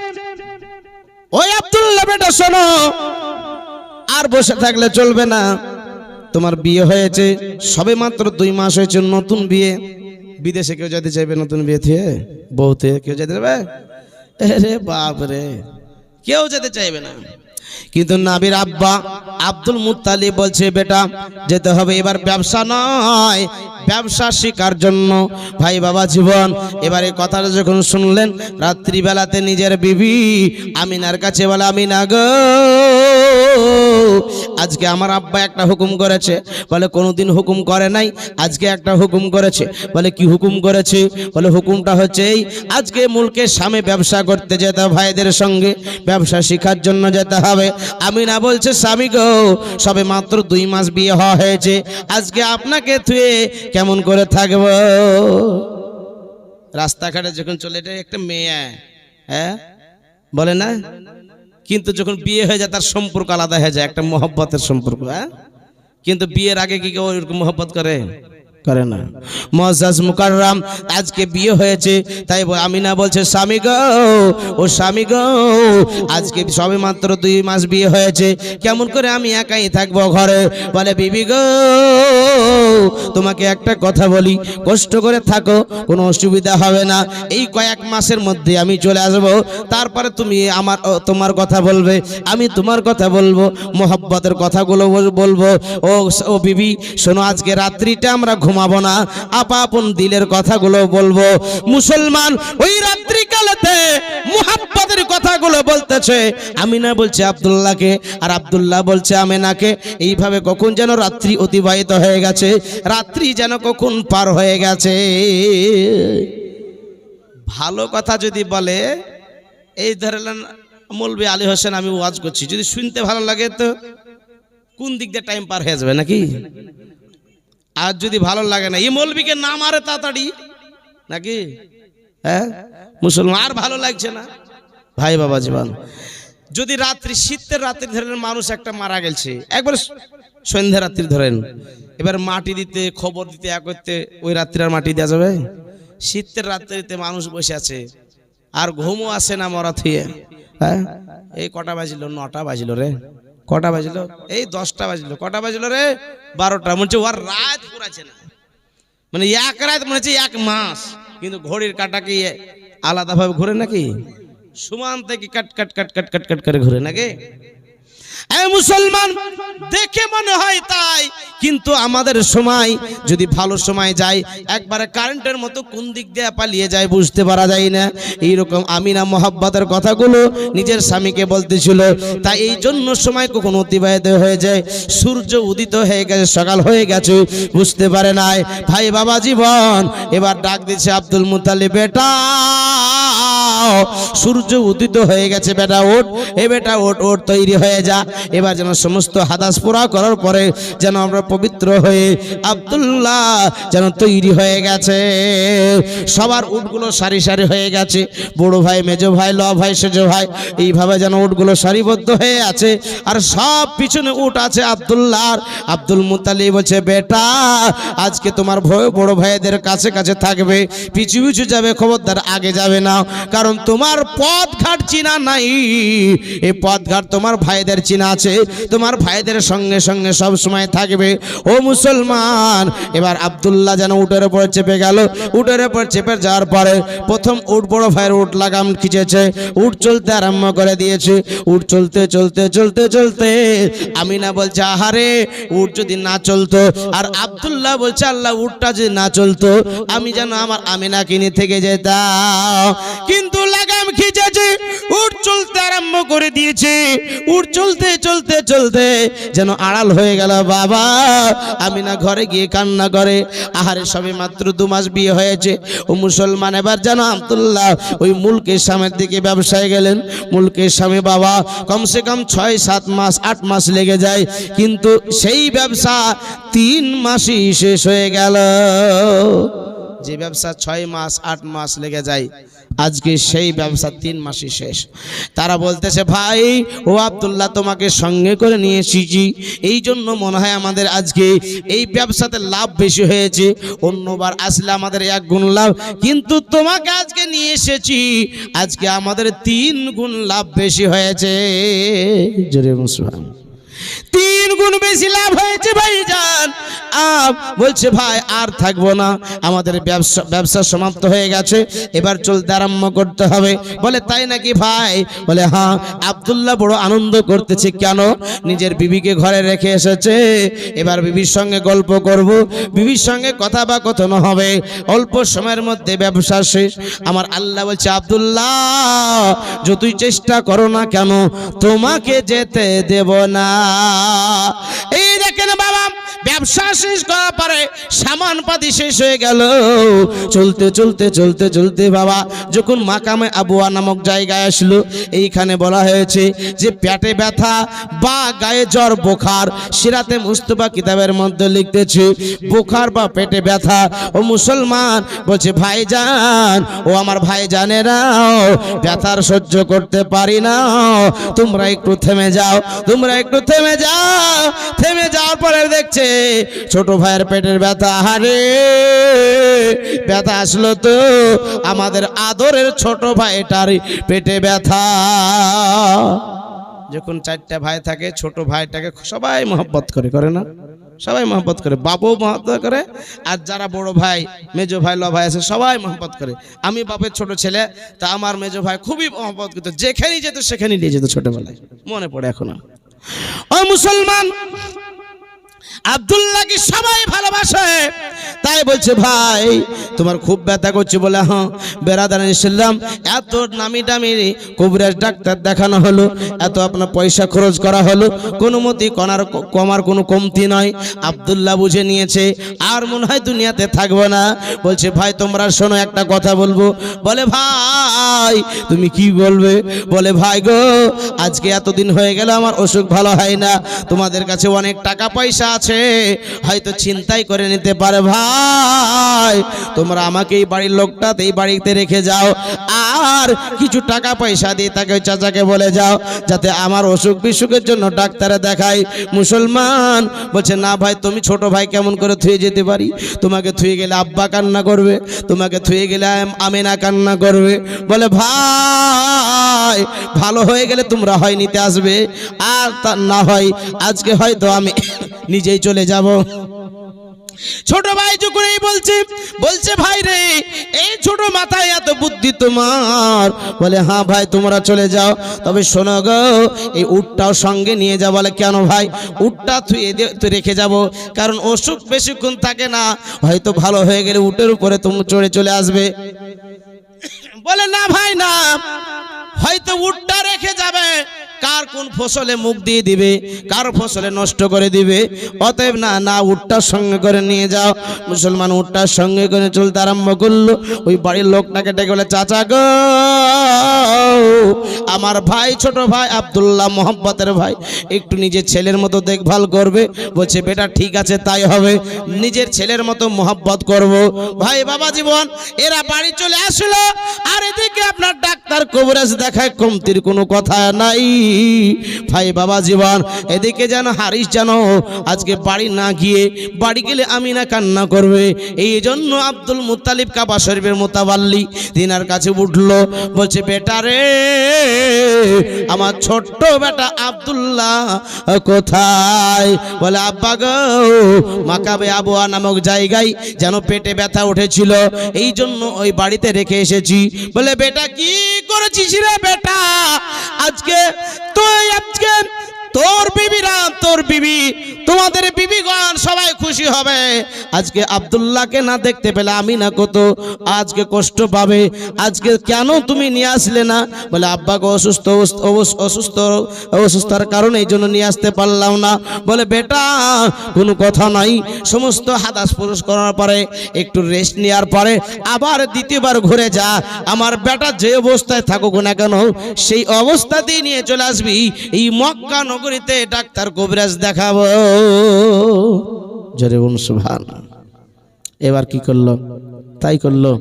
ওই আব্দুল্লাহ বেটা শোনো, আর বসে থাকলে চলবে না, তোমার বিয়ে হয়েছে সবে মাত্র 2 মাস হয়েছে, নতুন বিয়ে। বিদেশে কেউ যেতে চাইবে নতুন বিয়ে থেকে? বউতে কেউ যেতে দেবে? আরে বাপ রে, কেউ যেতে চাইবে না। কিন্তু নবীর আব্বা আব্দুল মুত্তালিব বলছে, বেটা যেতে হবে, এবার ব্যবসা নয়, ব্যবসা শিকার জন্য। ভাই বাবা জীবন, এবারে কথাটা যখন শুনলেন, রাত্রিবেলাতে নিজের বিবি আমিনার কাছে বলে, আমিনা গো, আজকে আমার আব্বা একটা হুকুম করেছে। বলে কোনোদিন হুকুম করে নাই, আজকে একটা হুকুম করেছে। বলে কি হুকুম করেছে? বলে হুকুমটা হচ্ছে এই, আজকে মুলকের সামনে ব্যবসা করতে যেতে হবে, ভাইদের সঙ্গে ব্যবসা শেখার জন্য যেতে হবে। আমিনা বলছে, স্বামী গো, সবে মাত্র 2 মাস বিয়ে হওয়া হয়েছে, আজকে আপনাকে থুয়ে কেমন করে থাকবো? রাস্তাঘাটে যখন চলে, এটা একটা মেয়ে, হ্যাঁ বলে না, কিন্তু যখন বিয়ে হয়ে যায় তার সম্পর্ক আলাদা হয়ে যায়, একটা মহব্বতের সম্পর্ক। হ্যাঁ, কিন্তু বিয়ের আগে কি কেউ এরকম মহব্বত করে? করে না। মুআজ্জাজ মুকাররম, আজকে বিয়ে হয়েছে, তাই আমিনা বলছে, স্বামী গো, ও স্বামী গো, আজকে সবে মাত্র 2 মাস বিয়ে হয়েছে, কেমন করে আমি একাই থাকবো ঘরে? বলে বিবি গো, তোমাকে একটা কথা বলি, কষ্ট করে থাকো, কোনো অসুবিধা হবে না, এই কয়েক মাসের মধ্যে আমি চলে আসবো, তারপরে তুমি তোমার কথা বলবে, আমি তোমার কথা বলবো, মোহব্বতের কথাগুলো বলবো। ও বিবি শোনো, আজকে রাত্রিটা আমরা ঘুমাবো না, আপন দিলের কথাগুলো বলবো। মুসলমান ওই রাত্রিকালেতে মুহাব্বতের কথাগুলো বলতেছে। আমিনা বলছে আব্দুল্লাহকে, আর আব্দুল্লাহ বলছে আমিনাকে। এইভাবে কখন যেন রাত্রি অতিবাহিত হয়ে গেছে, রাত্রি যেন কখন পার হয়ে গেছে। ভালো কথা যদি বলে, এই ধরলেন মৌলভী আলী হোসেন, আমি ওয়াজ করছি, যদি শুনতে ভালো লাগে তো কোন দিক দিয়ে টাইম পার হয়ে যাবে নাকি? আর যদি ভালো লাগে না, এই মৌলভীকে না মারে তাড়াতাড়ি নাকি? হ্যাঁ, মুসলমান আর ভালো লাগছে না। ভাই বাবা জীবন, যদি রাত্রি শীতের রাত্রি ধরেন মানুষ একটা মারা গেছে একবার সন্ধ্যা রাত্রি ধরেন, এবার মাটি দিতে খবর দিতে এক করতে ওই রাত্রি আর মাটি দেওয়া যাবে? শীতের রাত্রিতে মানুষ বসে আছে আর ঘুমও আসে না মরা থুয়ে। হ্যাঁ, এই কটা বাজিল? 9টা বাজিল রে। কটা বাজিল? এই 10টা বাজিল। কটা বাজিল রে? 12টা। মনে হচ্ছে ওর রাত পুরাছে না, মানে এক রাত মনে হচ্ছে 1 মাস। কিন্তু ঘড়ির কাটা কি আলাদাভাবে ঘুরে নাকি? সমান থেকে কাট কাট কাট কাট কাট কাট করে ঘুরে নাকি? এই মুসলমান দেখে মনে হয় তাই, কিন্তু আমাদের সময় যদি ভালো সময় যায় একবারে কারেন্টের মতো কোন দিক দিয়ে পালিয়ে যায় বুঝতে পারা যায় না। এইরকম আমিনা মোহাব্বতের কথাগুলো নিজের স্বামীকে বলতেছিল। তাই এই জন্য সময় কখনো অতিবাহিত হয়ে যায়, সূর্য উদিত হয়ে গেছে, সকাল হয়ে গেছে, বুঝতে পারে নাই। ভাই বাবা জীবন এবার ডাক দিচ্ছে আব্দুল মুত্তালিব, বেটা সূর্য উদিত হয়ে গেছে, বেটা ওঠ, এ বেটা ওঠ, ওঠ তৈরি হয়ে যা। এবার যেন সমস্ত হাদাস পুরা করার পরে যেন আমরা পবিত্র হয়ে আব্দুল্লাহ যেন তৈরি হয়ে গেছে। সবার উটগুলো সারি সারি হয়ে গেছে, বড় ভাই, মেজো ভাই, ল ভাই, সেজো ভাই, এইভাবে যেন উটগুলো সারিবদ্ধ হয়ে আছে। আর সব পিছনে উট আছে আব্দুল্লাহর। আব্দুল মুত্তালিব বলছে, বেটা আজকে তোমার বড় ভাইদের কাছে কাছে থাকবে, পিছু পিছু যাবে, খবরদার আগে যাবে না, কারণ তোমার পথ ঘাট চিনা নাই। এই পথ ঘাট তোমার ভাইদের চিনা আছে, তোমার ভাইদের সঙ্গে সঙ্গে সব সময় থাকবে। ও মুসলমান, এবার আব্দুল্লাহ যেন উটের উপর চেপে গেল। উটের উপর চেপে যাওয়ার পরে প্রথম উট বড় ভাইয়ের উট লাগাম খিচেছে, উট চলতে আরম্ভ করে দিয়েছে। উট চলতে চলতে চলতে চলতে আমিনা বলছে, আহারে উট যদি না চলতো, আর আব্দুল্লাহ বলছে, আল্লাহ উটটা যদি না চলতো আমি যেন আমার আমিনা কিনে থেকে যেতাম। কিন্তু লাগাম খিচেছে, উট চলতে আরম্ভ করে দিয়েছে। উট চলতে চলতে চলতে যেন আড়াল হয়ে গেল। বাবা আমিনা ঘরে গিয়ে কান্না করে, আহারে সবে মাত্র 2 মাস বিয়ে হয়েছে। ও মুসলমান, এবার যেন আব্দুল্লাহ ওই মুলকের স্বামীর দিকে ব্যবসায় গেলেন। মুলকের স্বামী বাবা কমসে কম 6-7 মাস 8 মাস লেগে যায়, কিন্তু সেই ব্যবসা 3 মাসই শেষ হয়ে গেল। যে ব্যবসা 6 মাস 8 মাস লেগে যায়, আজকে সেই ব্যবসা 3 মাসই শেষ। তারা বলতেছে, ভাই ও আব্দুল্লাহ তোমাকে সঙ্গে করে নিয়ে এসেছি, এই জন্য মনে হয় আমাদের আজকে এই ব্যবসাতে লাভ বেশি হয়েছে। অন্যবার আসলে আমাদের 1 গুণ লাভ, কিন্তু তোমাকে আজকে নিয়ে এসেছি, আজকে আমাদের 3 গুণ লাভ বেশি হয়েছে। জোরে মুসলমান, 3 গুণ বেশি লাভ হয়েছে ভাইজান। বলছে, ভাই আর থাকবো না, আমাদের ব্যবসা সমাপ্ত হয়ে গেছে, এবার চলতে আরম্ভ করতে হবে। বলে, তাই নাকি ভাই? বলে, হ্যাঁ। আব্দুল্লাহ বড় আনন্দ করতেছে, কেন? নিজের বিবিকে ঘরে রেখে এসেছে, এবার বিবির সঙ্গে গল্প করব, বিবির সঙ্গে কথা বা কথন হবে, অল্প সময়ের মধ্যে ব্যবসা শেষ। আমার আল্লাহ বলছে, আব্দুল্লাহ যতই চেষ্টা করো না কেন তোমাকে যেতে দেব না। এই দেখেন বাবা, ব্যবসা শেষ করার পরে সামান পাতি শেষ হয়ে গেল। চলতে চলতে চলতে চলতে বাবা যখন মাকামে আবুয়া নামক জায়গায় আসলো, এইখানে বলা হয়েছে যে পেটে ব্যথা বা গায়ে জ্বর, বোখার, সিরাতে মুস্তফা কিতাবের মধ্যে লিখতেছে বোখার বা পেটে ব্যথা। ও মুসলমান বলছে, ভাইজান, ও আমার ভাইজানেরা, ব্যথার সহ্য করতে পারি না, তোমরা একটু থেমে যাও, তোমরা একটু থেমে যাও। থেমে যাওয়ার পরে দেখছে ছোট ভাইয়ের পেটের ব্যথা। আরে ব্যথা আসলো তো আমাদের আদরের ছোট ভাইটার পেটে ব্যথা। যখন 4টা ভাই থাকে, ছোট ভাইটাকে সবাই মহব্বত করে না? সবাই মহব্বত করে, বাপও মহব্বত করে, আর যারা বড় ভাই, মেজো ভাই, ল ভাই আছে, সবাই মহব্বত করে। আমি বাপের ছোট ছেলে, তা আমার মেজো ভাই খুবই মহব্বত করতো, যেখানেই যেত সেখানেই নিয়ে যেত, ছোটবেলায় মনে পড়ে এখনো। ও মুসলমান, আব্দুল্লাহকে সবাই ভালোবাসে, তাই বলছে, ভাই তোমার খুব ব্যথা করছে। বলে, হ্যাঁ। বেরাদার ইসলাম, এত নামি দামি কবিরাজ ডাক্তার দেখানো হলো, এত আপনার পয়সা খরচ করা হলো, কোনো মতেই কমার কোনো কমতি নয়। আব্দুল্লাহ বুঝে নিয়েছে আর মনে হয় দুনিয়াতে থাকবো না। বলছে, ভাই তোমরা শোনো, একটা কথা বলবো। বলে, ভাই তুমি কি বলবে? বলে, ভাই গো, আজকে এতদিন হয়ে গেল আমার অসুখ ভালো হয় না, তোমাদের কাছে অনেক টাকা পয়সা আছে, হয়তো চিন্তাই করে নিতে পারে। ভাই ভাই তোমরা আমাকে এই বাড়ির লোকটাতে এই বাড়িতে রেখে যাও, আর কিছু টাকা পয়সা দিয়ে তাকে ওই চাচাকে বলে যাও যাতে আমার অসুখ বিসুখের জন্য ডাক্তারে দেখাই। মুসলমান বলছে না ভাই তুমি ছোট ভাই কেমন করে থুয়ে যেতে পারি, তোমাকে থুয়ে গেলে আব্বা কান্না করবে, তোমাকে থুয়ে গেলে আমেনা কান্না করবে। বলে ভাই ভালো হয়ে গেলে তোমরা হয় নিতে আসবে, আর তা না হয় আজকে হয়তো আমি নিজেই চলে যাব। ছোট ভাই যখন এই বলছে ভাই রে এই ছোট মাথায় এত বুদ্ধি তোমার? বলে হ্যাঁ ভাই তোমরা চলে যাও, তবে শোনো গো এই উটটাও সঙ্গে নিয়ে যাও। বলে কেন ভাই? উটটা তুই রেখে যাব, কারণ অসুখ বেশিক্ষণ থাকে না, হয়তো ভালো হয়ে গেলে উটের উপরে তুমি চড়ে চলে আসবে। বলে না ভাই না, হয়তো উটটা রেখে যাবে, কার কোন ফসলে মুখ দিয়ে দিবে, কার ফসলে নষ্ট করে দিবে, অতএব না না উটটার সঙ্গে করে নিয়ে যাও। মুসলমান উটটার সঙ্গে করে চলতে আরম্ভ করলো। ওই বাড়ির লোকটাকে ডেকে বলে চাচা গো আমার ভাই ছোট ভাই আব্দুল্লাহ মোহাম্মতের ভাই একটু নিজের ছেলের মতো দেখভাল করবে। বলছে বেটা ঠিক আছে তাই হবে, নিজের ছেলের মতো মোহাব্বত করব। ভাই বাবা জীবন এরা বাড়ি চলে আসলো, আর এদিকে আপনার ডাক্তার কবিরাজ দেখায় কমতির কোনো কথা নাই। ভাই বাবা জীবন এদিকে যেন হারিস যেন আজকে বাড়ি না গিয়ে, বাড়ি গেলে আমিনা কান্না করবে। এই জন্য আব্দুল মুত্তালিব কাবা শরীফের মোতাবাল্লি তিনার কাছে উঠলো। বলছে বেটা রে আমার ছোট্ট বেটা আব্দুল্লাহ কোথায়? বলে আব্বা গো মাকাবে আবুয়া নামক জায়গায় যেন পেটে ব্যথা উঠেছিল, এই জন্য ওই বাড়িতে রেখে এসেছি। বলে বেটা কি করেছিস রে বেটা? আজকে তোর বিবিরা, তোর বিবি, তোমাদের বিবিগণ সবাই খুশি হবে। আজকে আব্দুল্লাহকে না দেখতে পেলে আমি না কত আজকে কষ্ট পাবে। আজকে কেন তুমি নিয়ে আসলে না? বলে আব্বাকে অসুস্থতার কারণে এই জন্য নিয়ে আসতে পারলাম না। বলে বেটা কোনো কথা নাই, সমস্ত হাদাস পুরুষ করার পরে একটু রেস্ট নেওয়ার পরে আবার দ্বিতীয়বার ঘুরে যা, আমার বেটা যে অবস্থায় থাকুক না কেন সেই অবস্থাতেই নিয়ে চলে আসবি। এই মক্কা নগরীতে ডাক্তার কবিরাজ দেখাবো। জোরে বলুন সুবহানাল্লাহ। এবার কি করলো? তাই করলো,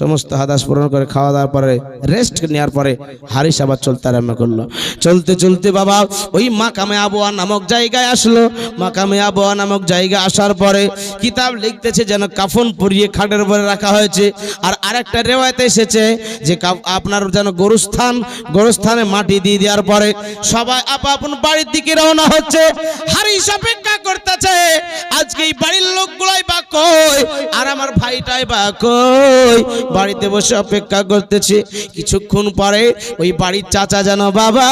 সমস্ত হাদাস পূরণ করে খাওয়া দাওয়ার পরে রেস্ট নেওয়ার পরে হারিস আবার চলতে আরম্ভ করলো। চলতে চলতে বাবা ওই মাকামে আবুয়া নামক জায়গায় আসলো। মাকামে আবুয়া নামক জায়গা আসার পরে কিতাব লিখতেছে যেন কাফন পরিয়ে খাটের উপরে রাখা হয়েছে। আর আরেকটা রেওয়ায়েতে এসেছে যে আপনার যেন গোরস্থানে মাটি দিয়ে দেওয়ার পরে সবাই আপন বাড়ির দিকে রওনা হচ্ছে। হারিস অপেক্ষা করতেছে আজকে এই বাড়ির লোকগুলাই বা কই, আর আমার ভাইটাই বা কই, বাড়িতে বসে অপেক্ষা করতেছে। কিছুক্ষণ পরে ওই বাড়ির চাচা যেন বাবা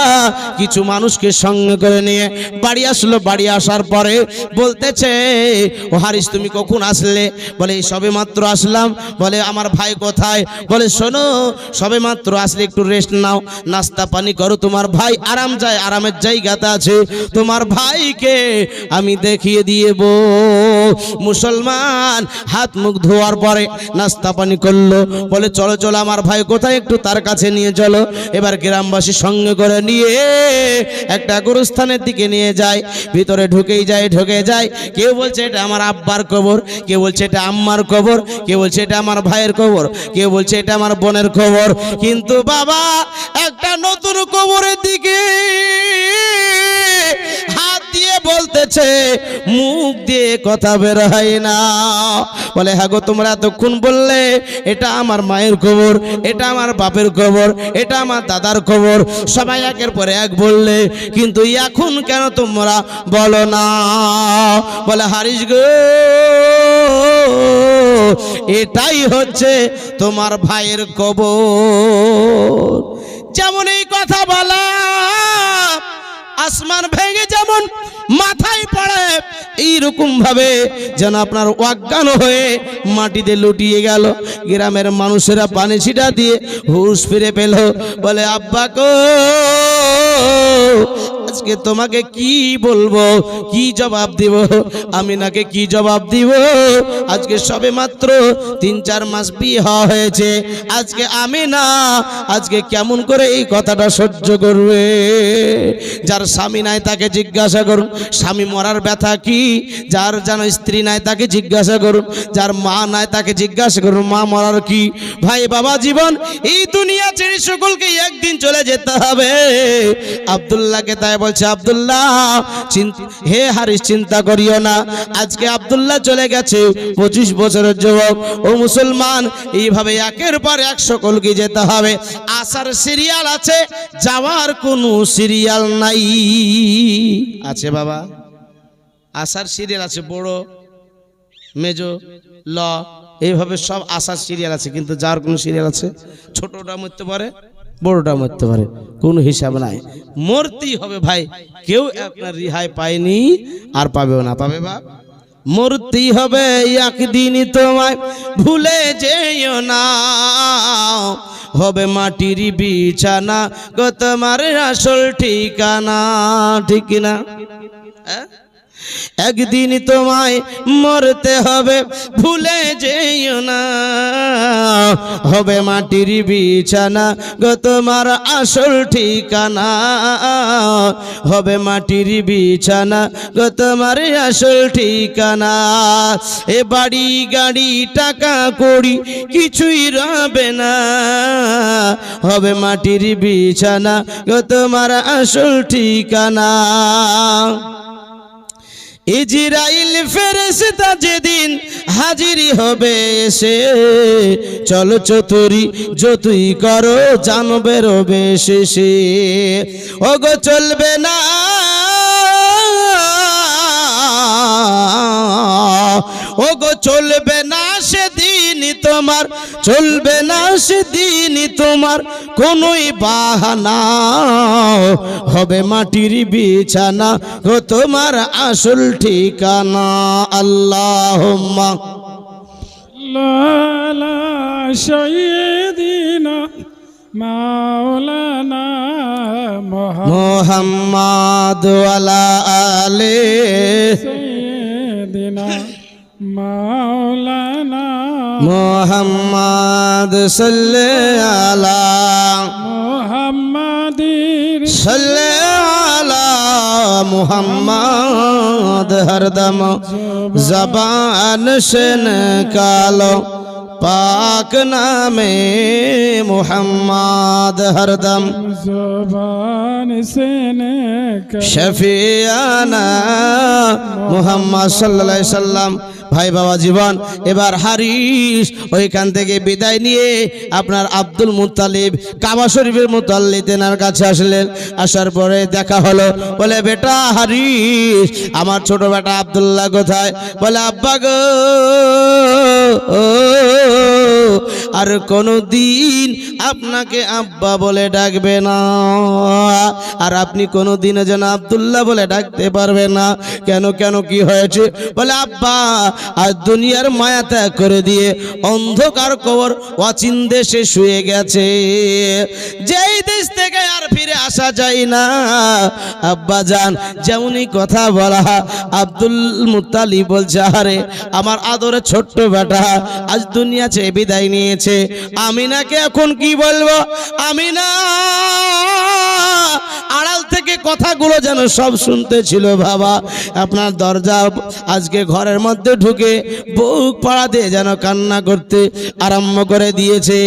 কিছু মানুষকে সঙ্গে করে নিয়ে বাড়ি আসলো। বাড়ি আসার পরে বলতেছে ও হারিস তুমি কখন আসলে? বলে এই সবে মাত্র আসলাম। বলে আমার ভাই কোথায়? বলে শোনো সবে মাত্র আসলে একটু রেস্ট নাও, নাস্তা পানি করো, তোমার ভাই আরামের জায়গাতে আছে, তোমার ভাইকে আমি দেখিয়ে দিয়েব। মুসলমান হাত মুখ ধোয়ার পরে নাস্তা পানি করলো। বলে চলো চলো আমার ভাই কোথায় একটু তার কাছে নিয়ে চলো। এবার গ্রামবাসী সঙ্গে করে নিয়ে একটা গোরস্থানের দিকে নিয়ে যায়। ভিতরে ঢুকে যায়। কেউ বলছে এটা আমার আব্বার কবর, কেউ বলছে এটা আম্মার কবর, কেউ বলছে এটা আমার ভাইয়ের কবর, কেউ বলছে এটা আমার বোনের কবর। কিন্তু বাবা একটা নতুন কবরের দিকে হাত দিয়ে বলতেছে, মুখ দিয়ে কথা বের হয় না। বলে হ্যাঁ গো তোমরা এতক্ষণ বললে এটা আমার মায়ের কবর, এটা আমার বাপের কবর, এটা আমার দাদার কবর, সবাই একের পরে এক বললে, কিন্তু এখন কেন তোমরা বলো না? বলে হারিস গো এটাই হচ্ছে তোমার ভাইয়ের কবর। যেমন এই কথা বলা আসমান ভেঙে যেমন মাথায় পড়ে, এইরকম ভাবে যেন আপনার অজ্ঞান হয়ে মাটিতে লুটিয়ে গেল। গ্রামের মানুষেরা পানি ছিটা দিয়ে হুঁশ ফিরে পেল। বলে আব্বা গো আজকে তোমাকে কি বলবো, কি জবাব দিব, আমিনাকে কি জবাব দিব? আজকে সবে মাত্র 3-4 মাস বিয়ে হয়েছে, আজকে আমিনা আজকে কেমন করে এই কথাটা সহ্য করবে? যার স্বামী নাই তাকে জিজ্ঞাসা করুন স্বামী মরার ব্যথা কি, যার যেন স্ত্রী নাই তাকে জিজ্ঞাসা করুন, যার মা নাই তাকে জিজ্ঞাসা করুন মা মরার কি। ভাই বাবা, জীবন এই দুনিয়া ছেড়ে সকলকে একদিন চলে যেতে হবে। আব্দুল্লাহকে তাই বলছে, আব্দুল্লাহ হে হারিস চিন্তা করিও না, আজকে আব্দুল্লাহ চলে গেছে 25 বছরের যুবক। ও মুসলমান, এইভাবে একের পর এক সকলকে যেতে হবে। আসার সিরিয়াল আছে, যাওয়ার কোনো সিরিয়াল নাই। আছে বাবা, আসার সিরিয়াল আছে, বড় মেজো ল এইভাবে সব আসার সিরিয়াল আছে, কিন্তু যার কোনো সিরিয়াল আছে? ছোটটা মরতে পারে, বড়টা মরতে পারে, কোনো হিসাব নাই, মরতেই হবে ভাই। কেউ আপনার রিহাই পায়নি আর পাবেও না, পাবে বা মরতেই হবে একদিনই, তোমায় ভুলে যেও না, হবে মাটির বিছানা গো তোমার আসল ঠিকানা। ঠিক না? একদিন তোমায় মরতে হবে, ভুলে যেও না, হবে মাটির বিছানা গো তোমার আসল ঠিকানা, হবে মাটির বিছানা গো তোমার আসল ঠিকানা। এ বাড়ি গাড়ি টাকা কড়ি কিছুই রবে না, হবে মাটির বিছানা গো তোমার আসল ঠিকানা। ইজরাইল ফেরেশতা যেদিন হাজিরি হবে এসে, চলো চতুরি যতই করো জানবে রবে শেষে, ওগো চলবে না ওগো চলবে না সেদিন তোমার, চলবে না সেদিন তোমার কোনোই বাহানা, হবে মাটির বিছানা ও তোমার আসল ঠিকানা। আল্লাহুম্মা লালা সাইয়্যিদিনা মাওলানা মুহাম্মাদ ওয়ালা আলে সাইয়্যিদিনা মাওলানা মুহাম্মাদ সাল্লি আলা মুহাম্মাদির সাল্লি আলা মুহাম্মাদ, হরদম জবান से निकालो पाक नामे मुहम्मद, हरदम জবান সে নিকালো শফিয়ানা মুহাম্মদ সাল্লাল্লাহু আলাইহি সাল্লাম। ভাই বাবা জীবন, এবার হারিস ওইখান থেকে বিদায় নিয়ে আপনার আব্দুল মুত্তালিব কাবা শরীফের মুতাল্লি তেনার কাছে আসলেন। আসার পরে দেখা হলো, বলে বেটা হারিস, আমার ছোট বেটা আব্দুল্লাহ কোথায়? বলে আব্বা গো, আর কোনদিন আপনাকে আব্বা বলে ডাকবে না, আর আপনি কোনদিনও যেন আব্দুল্লাহ বলে ডাকতে পারবে না। কেন কেন কি হয়েছে? বলে আব্বা আর দুনিয়ার মায়া ত্যাগ করে দিয়ে অন্ধকার কবর অচিন দেশে শুয়ে গেছে, যেই দেশ থেকে আর ফিরে আসা যায় না। আব্বা জান যেমনই কথা বলা, আব্দুল মুত্তালিব বলছে আরে আমার আদরে ছোট্ট বেটা আজ দুনিয়া ছেড়ে বিদায় নিয়েছে, আমিনাকে এখন কি বলবো? আমিনা আড়াল থেকে কথাগুলো যেন সব শুনতে ছিল বাবা। আপনার দরজা আজকে ঘরের মধ্যে ঢুকে বুক পাড়া দিয়ে যেন কান্না করতে আরম্ভ করে দিয়েছে।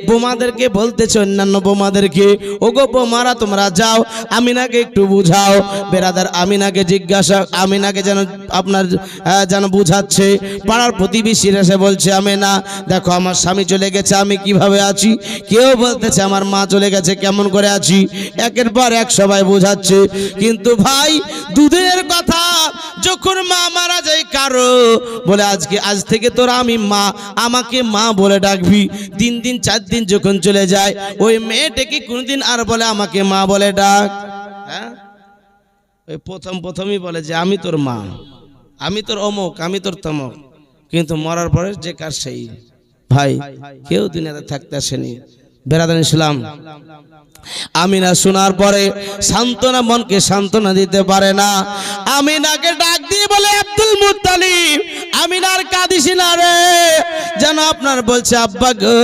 বোমাদেরকে বলতেছে, অন্যান্য বোমাদেরকে, ওগো বোমারা তোমরা যাও আমিনাকে একটু বুঝাও। বেরাদার আমিনাকে জিজ্ঞাসা, আমিনাকে যেন আপনার যেন বুঝাচ্ছে। পাড়ার প্রতিবেশীরা এসে বলছে আমিনা দেখো আমার স্বামী চলে গেছে, আমি কিভাবে আছি। কেউ বলতেছে আমার মা চলে গেছে, কেমন করে আছি। একের পর এক সবাই বোঝাচ্ছে। কিন্তু ভাই দুধের কথা যখন মা মারা যায় কারো, বলে আজ থেকে তোরা আমি মা, আমাকে মা বলে ডাকবি। 3 দিন 4 দিন যখন চলে যায় ওই মেয়েটাকে কোনদিন আর বলে আমাকে মা বলে ডাক? হ্যাঁ, ওই প্রথমই বলে যে আমি তোর মা, আমি তোর অমুক, আমি তোর তমক, কিন্তু মরার পরে যে কার সেই। ভাই কেউ দুনিয়াতে থাকতে আসেনি, বেরাদার ইসলাম, আমিনা শোনার পরে সান্ত্বনা, মনকে সান্ত্বনা দিতে পারে না। আমিনাকে ডাক দিয়ে বলে, আব্দুল মুত্তালিব, আমিনার কাঁদিস না রে, যেন আপনার বলছে, আব্বা গো,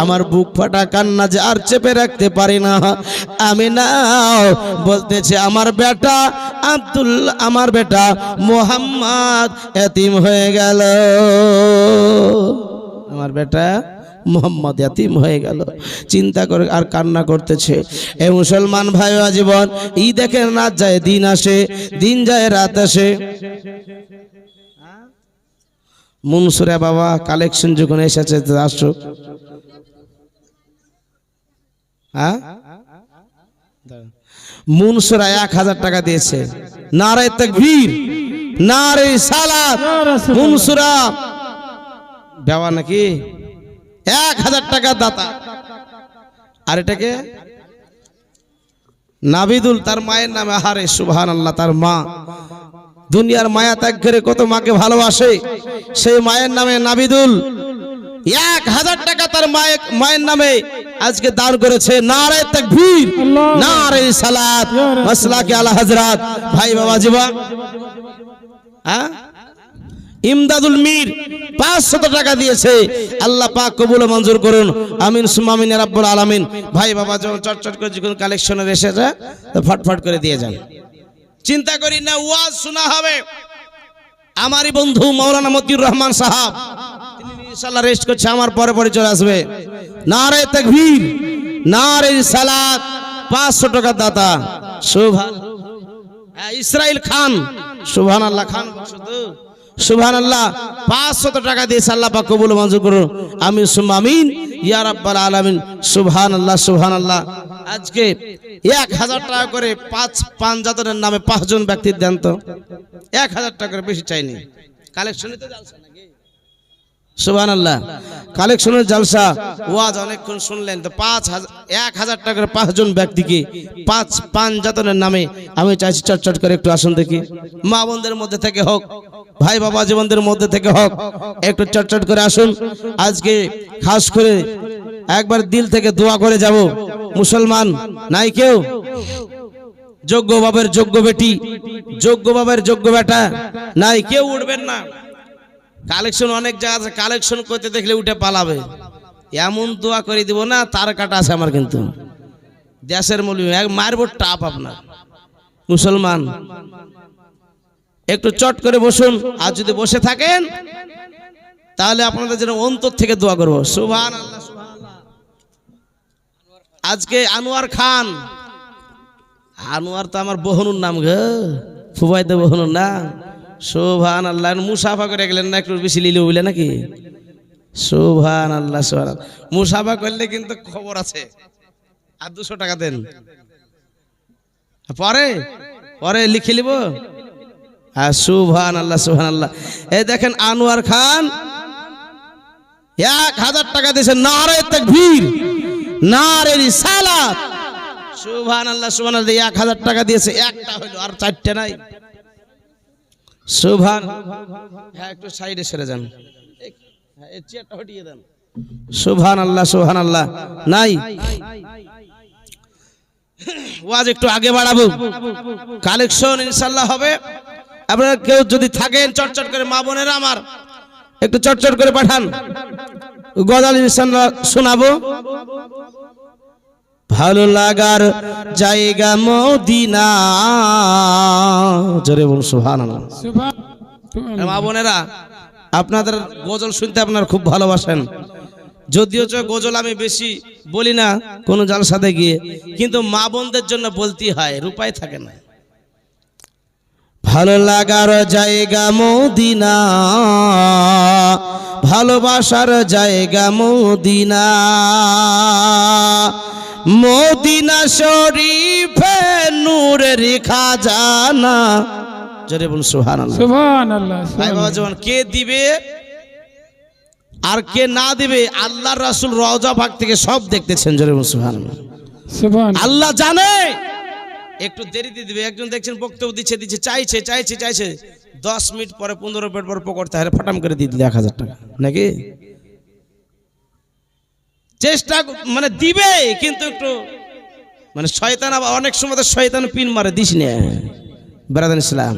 আমার বুক ফাটা কান্না যে আর চেপে রাখতে পারি না। আমিনা বলতেছে, আমার বেটা আমার বেটা মোহাম্মদ এতিম হয়ে গেল, আমার বেটা মোহাম্মদ ইয়াতিম হয়ে গেল। চিন্তা করে আর কান্না করতেছে। এ মুসলমান ভাই, আজীবন ই দেখেন, রাত যায় দিন আসে, দিন যায় রাত আসে। মুনসুরা বাবা কালেকশন যখন এসেছে, আসো। হ্যাঁ, মুনসুরা 1000 টাকা দিয়েছে। নারে তাকবীর, নারে সালাত। মুনসুরা দেওয়া নাকি 1000 টাকা দাতা। আর এটাকে নাবিদুল, তার মায়ের নামে। আহারে সুবহানাল্লাহ, তার মা দুনিয়ার মায়া ত্যাগ করে কত মাকে ভালোবাসে, সেই মায়ের নামে নাবিদুল 1000 টাকা তার মায়ের নামে আজকে দান করেছে। নারে তাকবীর, নারে সালাত, মাসলাকে আলা হযরত। ভাই বাবা জীবন, হ্যাঁ, ইমদাদুল মির 500 টাকা দিয়েছে। আল্লাহ পাক কবুল মঞ্জুর করুন, আমিন সুম্মা আমিন ইয়া রাব্বুল আলামিন। ভাই বাবা যখন চটচট করে যখন কালেকশনের এসেছে, তো ফটফট করে দিয়ে যান। চিন্তা করি না, ওয়াজ শোনা হবে। আমারই বন্ধু মাওলানা মতিউর রহমান সাহেব, তিনি ইনশাআল্লাহ রেস্ট করছে, আমার পরে পরে চলে আসবে। নারে তাকবীর, নারে সালাত, 500 টাকা দাতা। ইসরাইল খান, সুবহানাল্লাহ, খান শুধু সুবহানাল্লাহ, 500 টাকা দিয়েছে। আল্লাহ পাক কবুল মঞ্জুর করুন, আমিন সুম্মা আমিন ইয়া রাব্বাল আলামিন। সুবহানাল্লাহ, সুবহানাল্লাহ। আজকে 1000 টাকা করে 5 জাতনের নামে 5 জন ব্যক্তির দেন তো। 1000 টাকা করে, বেশি চাইনি। কালেকশনে তো জালসা নাকি? সুবহানাল্লাহ, কালেকশনের জালসা, ওয়াজ অনেকক্ষণ শুনলেন তো। 1000 টাকা করে 5 জন ব্যক্তিকে 5 জাতনের নামে আমি চাইছি চটচট করে একটু আসুন দেখি। মা বোনদের মধ্যে থেকে হোক, ভাই বাবা জীবনদের মধ্যে থেকে হোক, একটু চটচট করে আসুন। আজকে খাস করে একবার দিল থেকে দোয়া করে যাব। মুসলমান নাই কেউ? যোগ্য বাবার যোগ্য বেটি, যোগ্য বাবার যোগ্য বেটা নাই কেউ? উঠবেন না। কালেকশন অনেক জায়গা আছে, কালেকশন করতে দেখলে উঠে পালাবে। এমন দোয়া করে দিব না, তার কাটা আছে আমার, কিন্তু দেশের মূল্য এক মারবো টাপ আপনার। মুসলমান একটু চট করে বসুন, আর যদি বসে থাকেন তাহলে আপনাদের জন্য অন্তর থেকে দোয়া করবো। সুবহানাল্লাহ, সুবহানাল্লাহ। আজকে আনোয়ার খান, আনোয়ার তো আমার বহনুর নাম গো, ফুবাইতে বহনুর নাম। সুবহানাল্লাহ, মুসাফা করে গেলেন না, একটু বেশি লিলে বুঝলে নাকি? সুবহানাল্লাহ, সুবহানাল্লাহ। মুসাফা করলে কিন্তু খবর আছে, আর 200 টাকা দেন, পরে পরে লিখে নিব। হ্যাঁ, সুবহানাল্লাহ, সুবহানাল্লাহ। এই দেখেন আনোয়ার খান 1000 টাকা দিয়েছেন। নারে তাকবীর, নারে রিসালাত। সুবহানাল্লাহ, সুবহানাল্লাহ। 1000 টাকা দিয়েছে, একটা হইলো, আর 4টা নাই। সুবহান, হ্যাঁ, একটু সাইডে সরে যান, এই চেয়ারটা হটিয়ে দেন। সুবহানাল্লাহ, সুবহানাল্লাহ। নাই, ওয়াজ একটু আগে বাড়াবো, কালেকশন ইনশাআল্লাহ হবে। আপনারা কেউ যদি থাকেন চটচট করে, মা বোনেরা আমার একটু চটচট করে পাঠান, গজাল ইনশাআল্লাহ শোনাবো। ভালো লাগার জায়গা মদিনা, জোরে বলুন সুবহানাল্লাহ। মা বোনেরা, আপনাদের গজল শুনতে আপনারা খুব ভালোবাসেন, যদিও গজল আমি বেশি বলি না কোনো জালসাতে গিয়ে, কিন্তু মা বোনদের জন্য বলতে হয়, রূপায় থাকে না। ভালো লাগার জায়গা মদিনা, ভালোবাসার জায়গা মদিনা, মদিনা শরীফে নূরের খাজানা। জোরে বলুন সুবহানাল্লাহ, সুবহানাল্লাহ। ভাই বাবা জীবন, কে দিবে আর কে না দিবে আল্লাহর রাসূল রওজা পাক থেকে সব দেখতেছেন। জোরে বলুন সুবহানাল্লাহ, সুবহানাল্লাহ। আল্লাহ জানে একটু দেরিতে দিবে। একজন দেখছেন বক্তব্য দিচ্ছে চাইছে 10 মিনিট পরে 15 মিনিট পর পকড়তে হয়, ফটাম করে দিয়ে দিলে 1000 টাকা নাকি? চেষ্টা মানে দিবে কিন্তু একটু মানে শয়তান, আবার অনেক সময় তো শয়তান পিন মারে, দিস না ব্রাদার ইসলাম।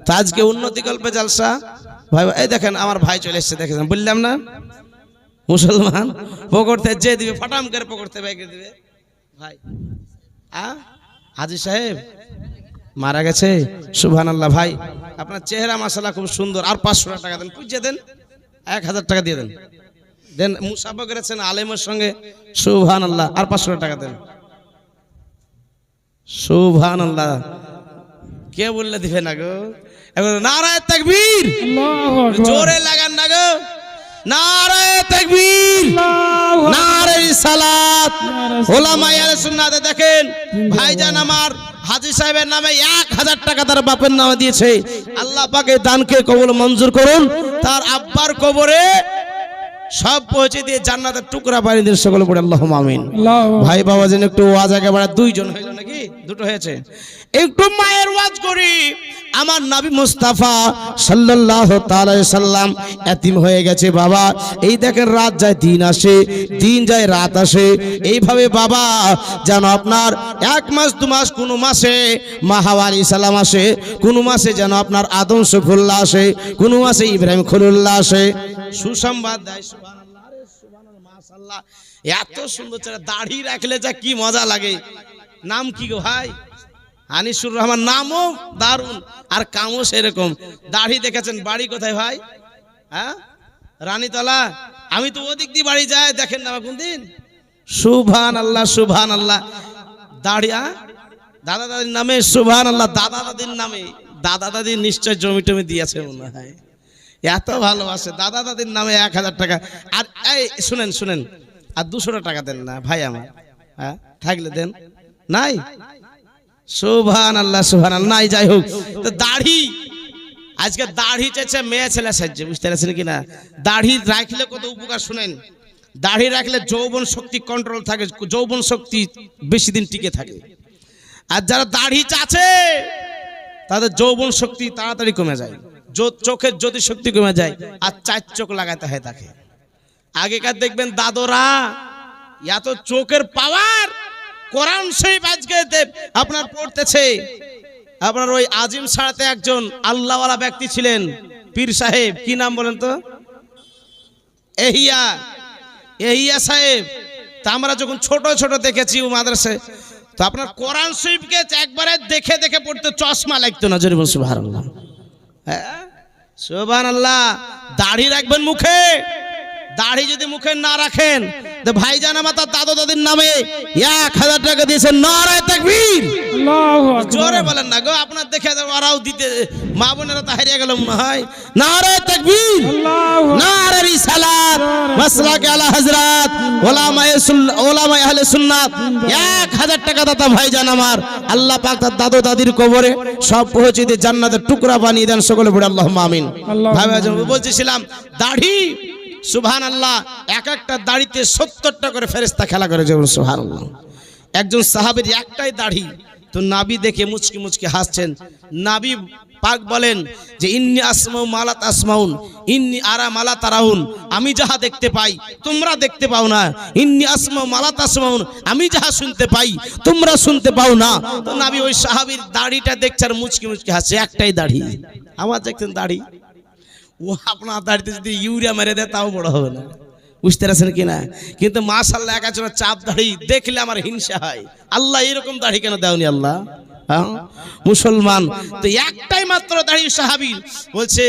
তো আজকে উন্নতি কল্পে জালসা ভাই, এই দেখেন আমার ভাই চলে এসছে, দেখেছেন বললাম না মুসলমান পকড়তে যে দিবে ফাটাম করে পকড়তে বাইকে দিবে ভাই। হাজি সাহেব মারা গেছে, সুবহানাল্লাহ। ভাই আপনার চেহারা মাশাআল্লাহ খুব সুন্দর, আর 500 টাকা দেন, পুজিয়ে দেন, 1000 টাকা দিয়ে দেন, দেন মুসাফা করেছেন আলেমের সঙ্গে, সুবহানাল্লাহ, আর 500 টাকা দেন, সুবহানাল্লাহ। কে বললে দিবে না গো? এবার নারায়ে তাকবীর, আল্লাহু আকবার, জোরে লাগান না গো, নারায়ে তাকবীর, নারায়ে রিসালাত। উলামায়ে আহলে সুন্নাত দেখেন ভাইজান আমার হাজী সাহেবের নামে 1000 টাকা তার বাপের নামে দিয়েছে। আল্লাহ পাকে দানকে কবুল মঞ্জুর করুন, তার আব্বার কবরে সব পৌঁছে দিয়ে জান্নাতের টুকরা বানিয়ে দিন, সকলে পড়ে আল্লাহুম্মা আমিন। ভাই বাবা যেন একটু ওয়াজ একেবারে 2 জন হইল নাকি, 2টো হয়েছে, একটু মায়ের ওয়াজ করি। আমার নবী মুস্তাফা সাল্লাল্লাহু তাআলা আলাইহি সাল্লাম এতিম হয়ে গেছে বাবা। এই দেখেন রাত যায় দিন আসে, দিন যায় রাত আসে, এইভাবে বাবা যেন আপনার 1 মাস 2 মাস, কোন মাসে মা হাওয়া আলাইহিস সালাম আসে, কোন মাসে যেন আপনার আদম শফিউল্লাহ আসে, কোন মাসে ইব্রাহিম খলিলুল্লাহ আসে, সুসংবাদ দেয়। সুবহানাল্লাহ, আরে সুবহানাল্লাহ, মাশাআল্লাহ, এত সুন্দর চেহারা, দাড়ি রাখলে যা কি মজা লাগে। নাম কি গো ভাই? আনিসুর রহমান, নামও দারুন আর কামও সেরকম। দাড়ি দেখেছেন, বাড়ি কোথায় ভাই? হ্যাঁ, রানীতলা। আমি তো ওদিক দিয়ে বাড়ি যাই, দেখেন না কোন দিন। সুবহানাল্লাহ, সুবহানাল্লাহ। দাড়ি দাদা দাদির নামে, সুবহানাল্লাহ, দাদা দাদির নামে। দাদা দাদি নিশ্চয় জমি টমি দিয়েছে মনে হয়, এত ভালোবাসে। দাদা দাদির নামে 1000 টাকা। আর এই শুনেন শুনেন, আর 200 টাকা দেন না ভাই আমার, হ্যাঁ থাকলে দেন, নাই? সুবহানাল্লাহ, সুবহানাল্লাহ, নাই। যাই হোক, তো দাড়ি আজকে দাড়ি চাইছে মেয়ে ছেলে সাজছে, বুঝতে পারছেন কিনা? দাড়ি রাখলে কত উপকার শুনেন। দাড়ি রাখলে যৌবন শক্তি কন্ট্রোল থাকে, যৌবন শক্তি বেশি দিন টিকে থাকে। আর যারা দাড়ি চাচ্ছে তাদের যৌবন শক্তি তাড়াতাড়ি কমে যায়, চোখের জ্যোতি শক্তি কমে যায়, আর 4 চোখ লাগাতে হয় তাকে। আগেকার দেখবেন দাদরা এত চোখের পাওয়ার, কোরআন শরীফ আজকে আপনার পড়তেছে। আপনার ওই আজিম সারাতে একজন আল্লাহওয়ালা ব্যক্তি ছিলেন, পীর সাহেব, কি নাম বলেন তো? এহিয়া সাহেব। তা আমরা যখন ছোট ছোট দেখেছি ও মাদ্রাসায়, তো আপনার কোরআন শরীফকে একবারে দেখে দেখে পড়তে চশমা লাগতো না। জোরে বলুন সুবহানাল্লাহ, হ্যাঁ সুবহানাল্লাহ। দাড়ি রাখবেন মুখে, দাড়ি যদি মুখে না রাখেন তো ভাইজান আমার তার দাদা দাদির নামে 1000 টাকা দিয়েছেন। নারায়ে তাকবীর, আল্লাহু আকবার, জোরে বলেন না গো, আপনার দেখে ওরাও দিতে, মা বোনেরা তো হারিয়ে গেল মনে হয়। নারায়ে তাকবীর, আল্লাহু আকবার, নারায়ে রিসালাত, মাসলাকে আলা হযরত উলামায়ে আহলে সুন্নাত। 1000 টাকা দাতা ভাইজান আমার, আল্লাহ পাক তার দাদু দাদির কবরে সব পৌঁছে দিয়ে জান্নাতের টুকরা বানিয়ে দেন, সকলে পড়ে আল্লাহুম্মা আমিন। ভাই বলছিলাম দাড়ি, সুবহানাল্লাহ, এক একটা দাড়িতে 70টা করে ফেরেশতা খেলা করে, যেমন সুবহানাল্লাহ। একজন সাহাবীর একটাই দাড়ি, তো নাবি দেখে মুচকি মুচকি হাসছেন। নাবি পাক বলেন যে ইন্নী আসমাউ মালা তাসমাউন, ইন্নী আরা মালা তারাউন, আমি যাহা দেখতে পাই তোমরা দেখতে পাও না। ইন্নী আসমাউ মালা তাসমাউন, আমি যাহা শুনতে পাই তোমরা শুনতে পাও না। তো নাবি ওই সাহাবীর দাড়িটা দেখছে আর মুচকি মুচকি হাসছে, একটাই দাড়ি। আমার দেখছেন দাড়ি, ও আপনার দাড়িতে যদি ইউরিয়া মেরে দেয় তাও বড় হবে না, বুঝতে পারছেন কিনা? কিন্তু মাশাআল্লাহ একজনের চাপ দাড়ি দেখলে আমার হিংসা হয়। আল্লাহ এরকম দাড়ি কেন দেওনি আল্লাহ? হ্যাঁ মুসলমান, তো একটাই মাত্র দাড়ি সাহাবীর। বলছে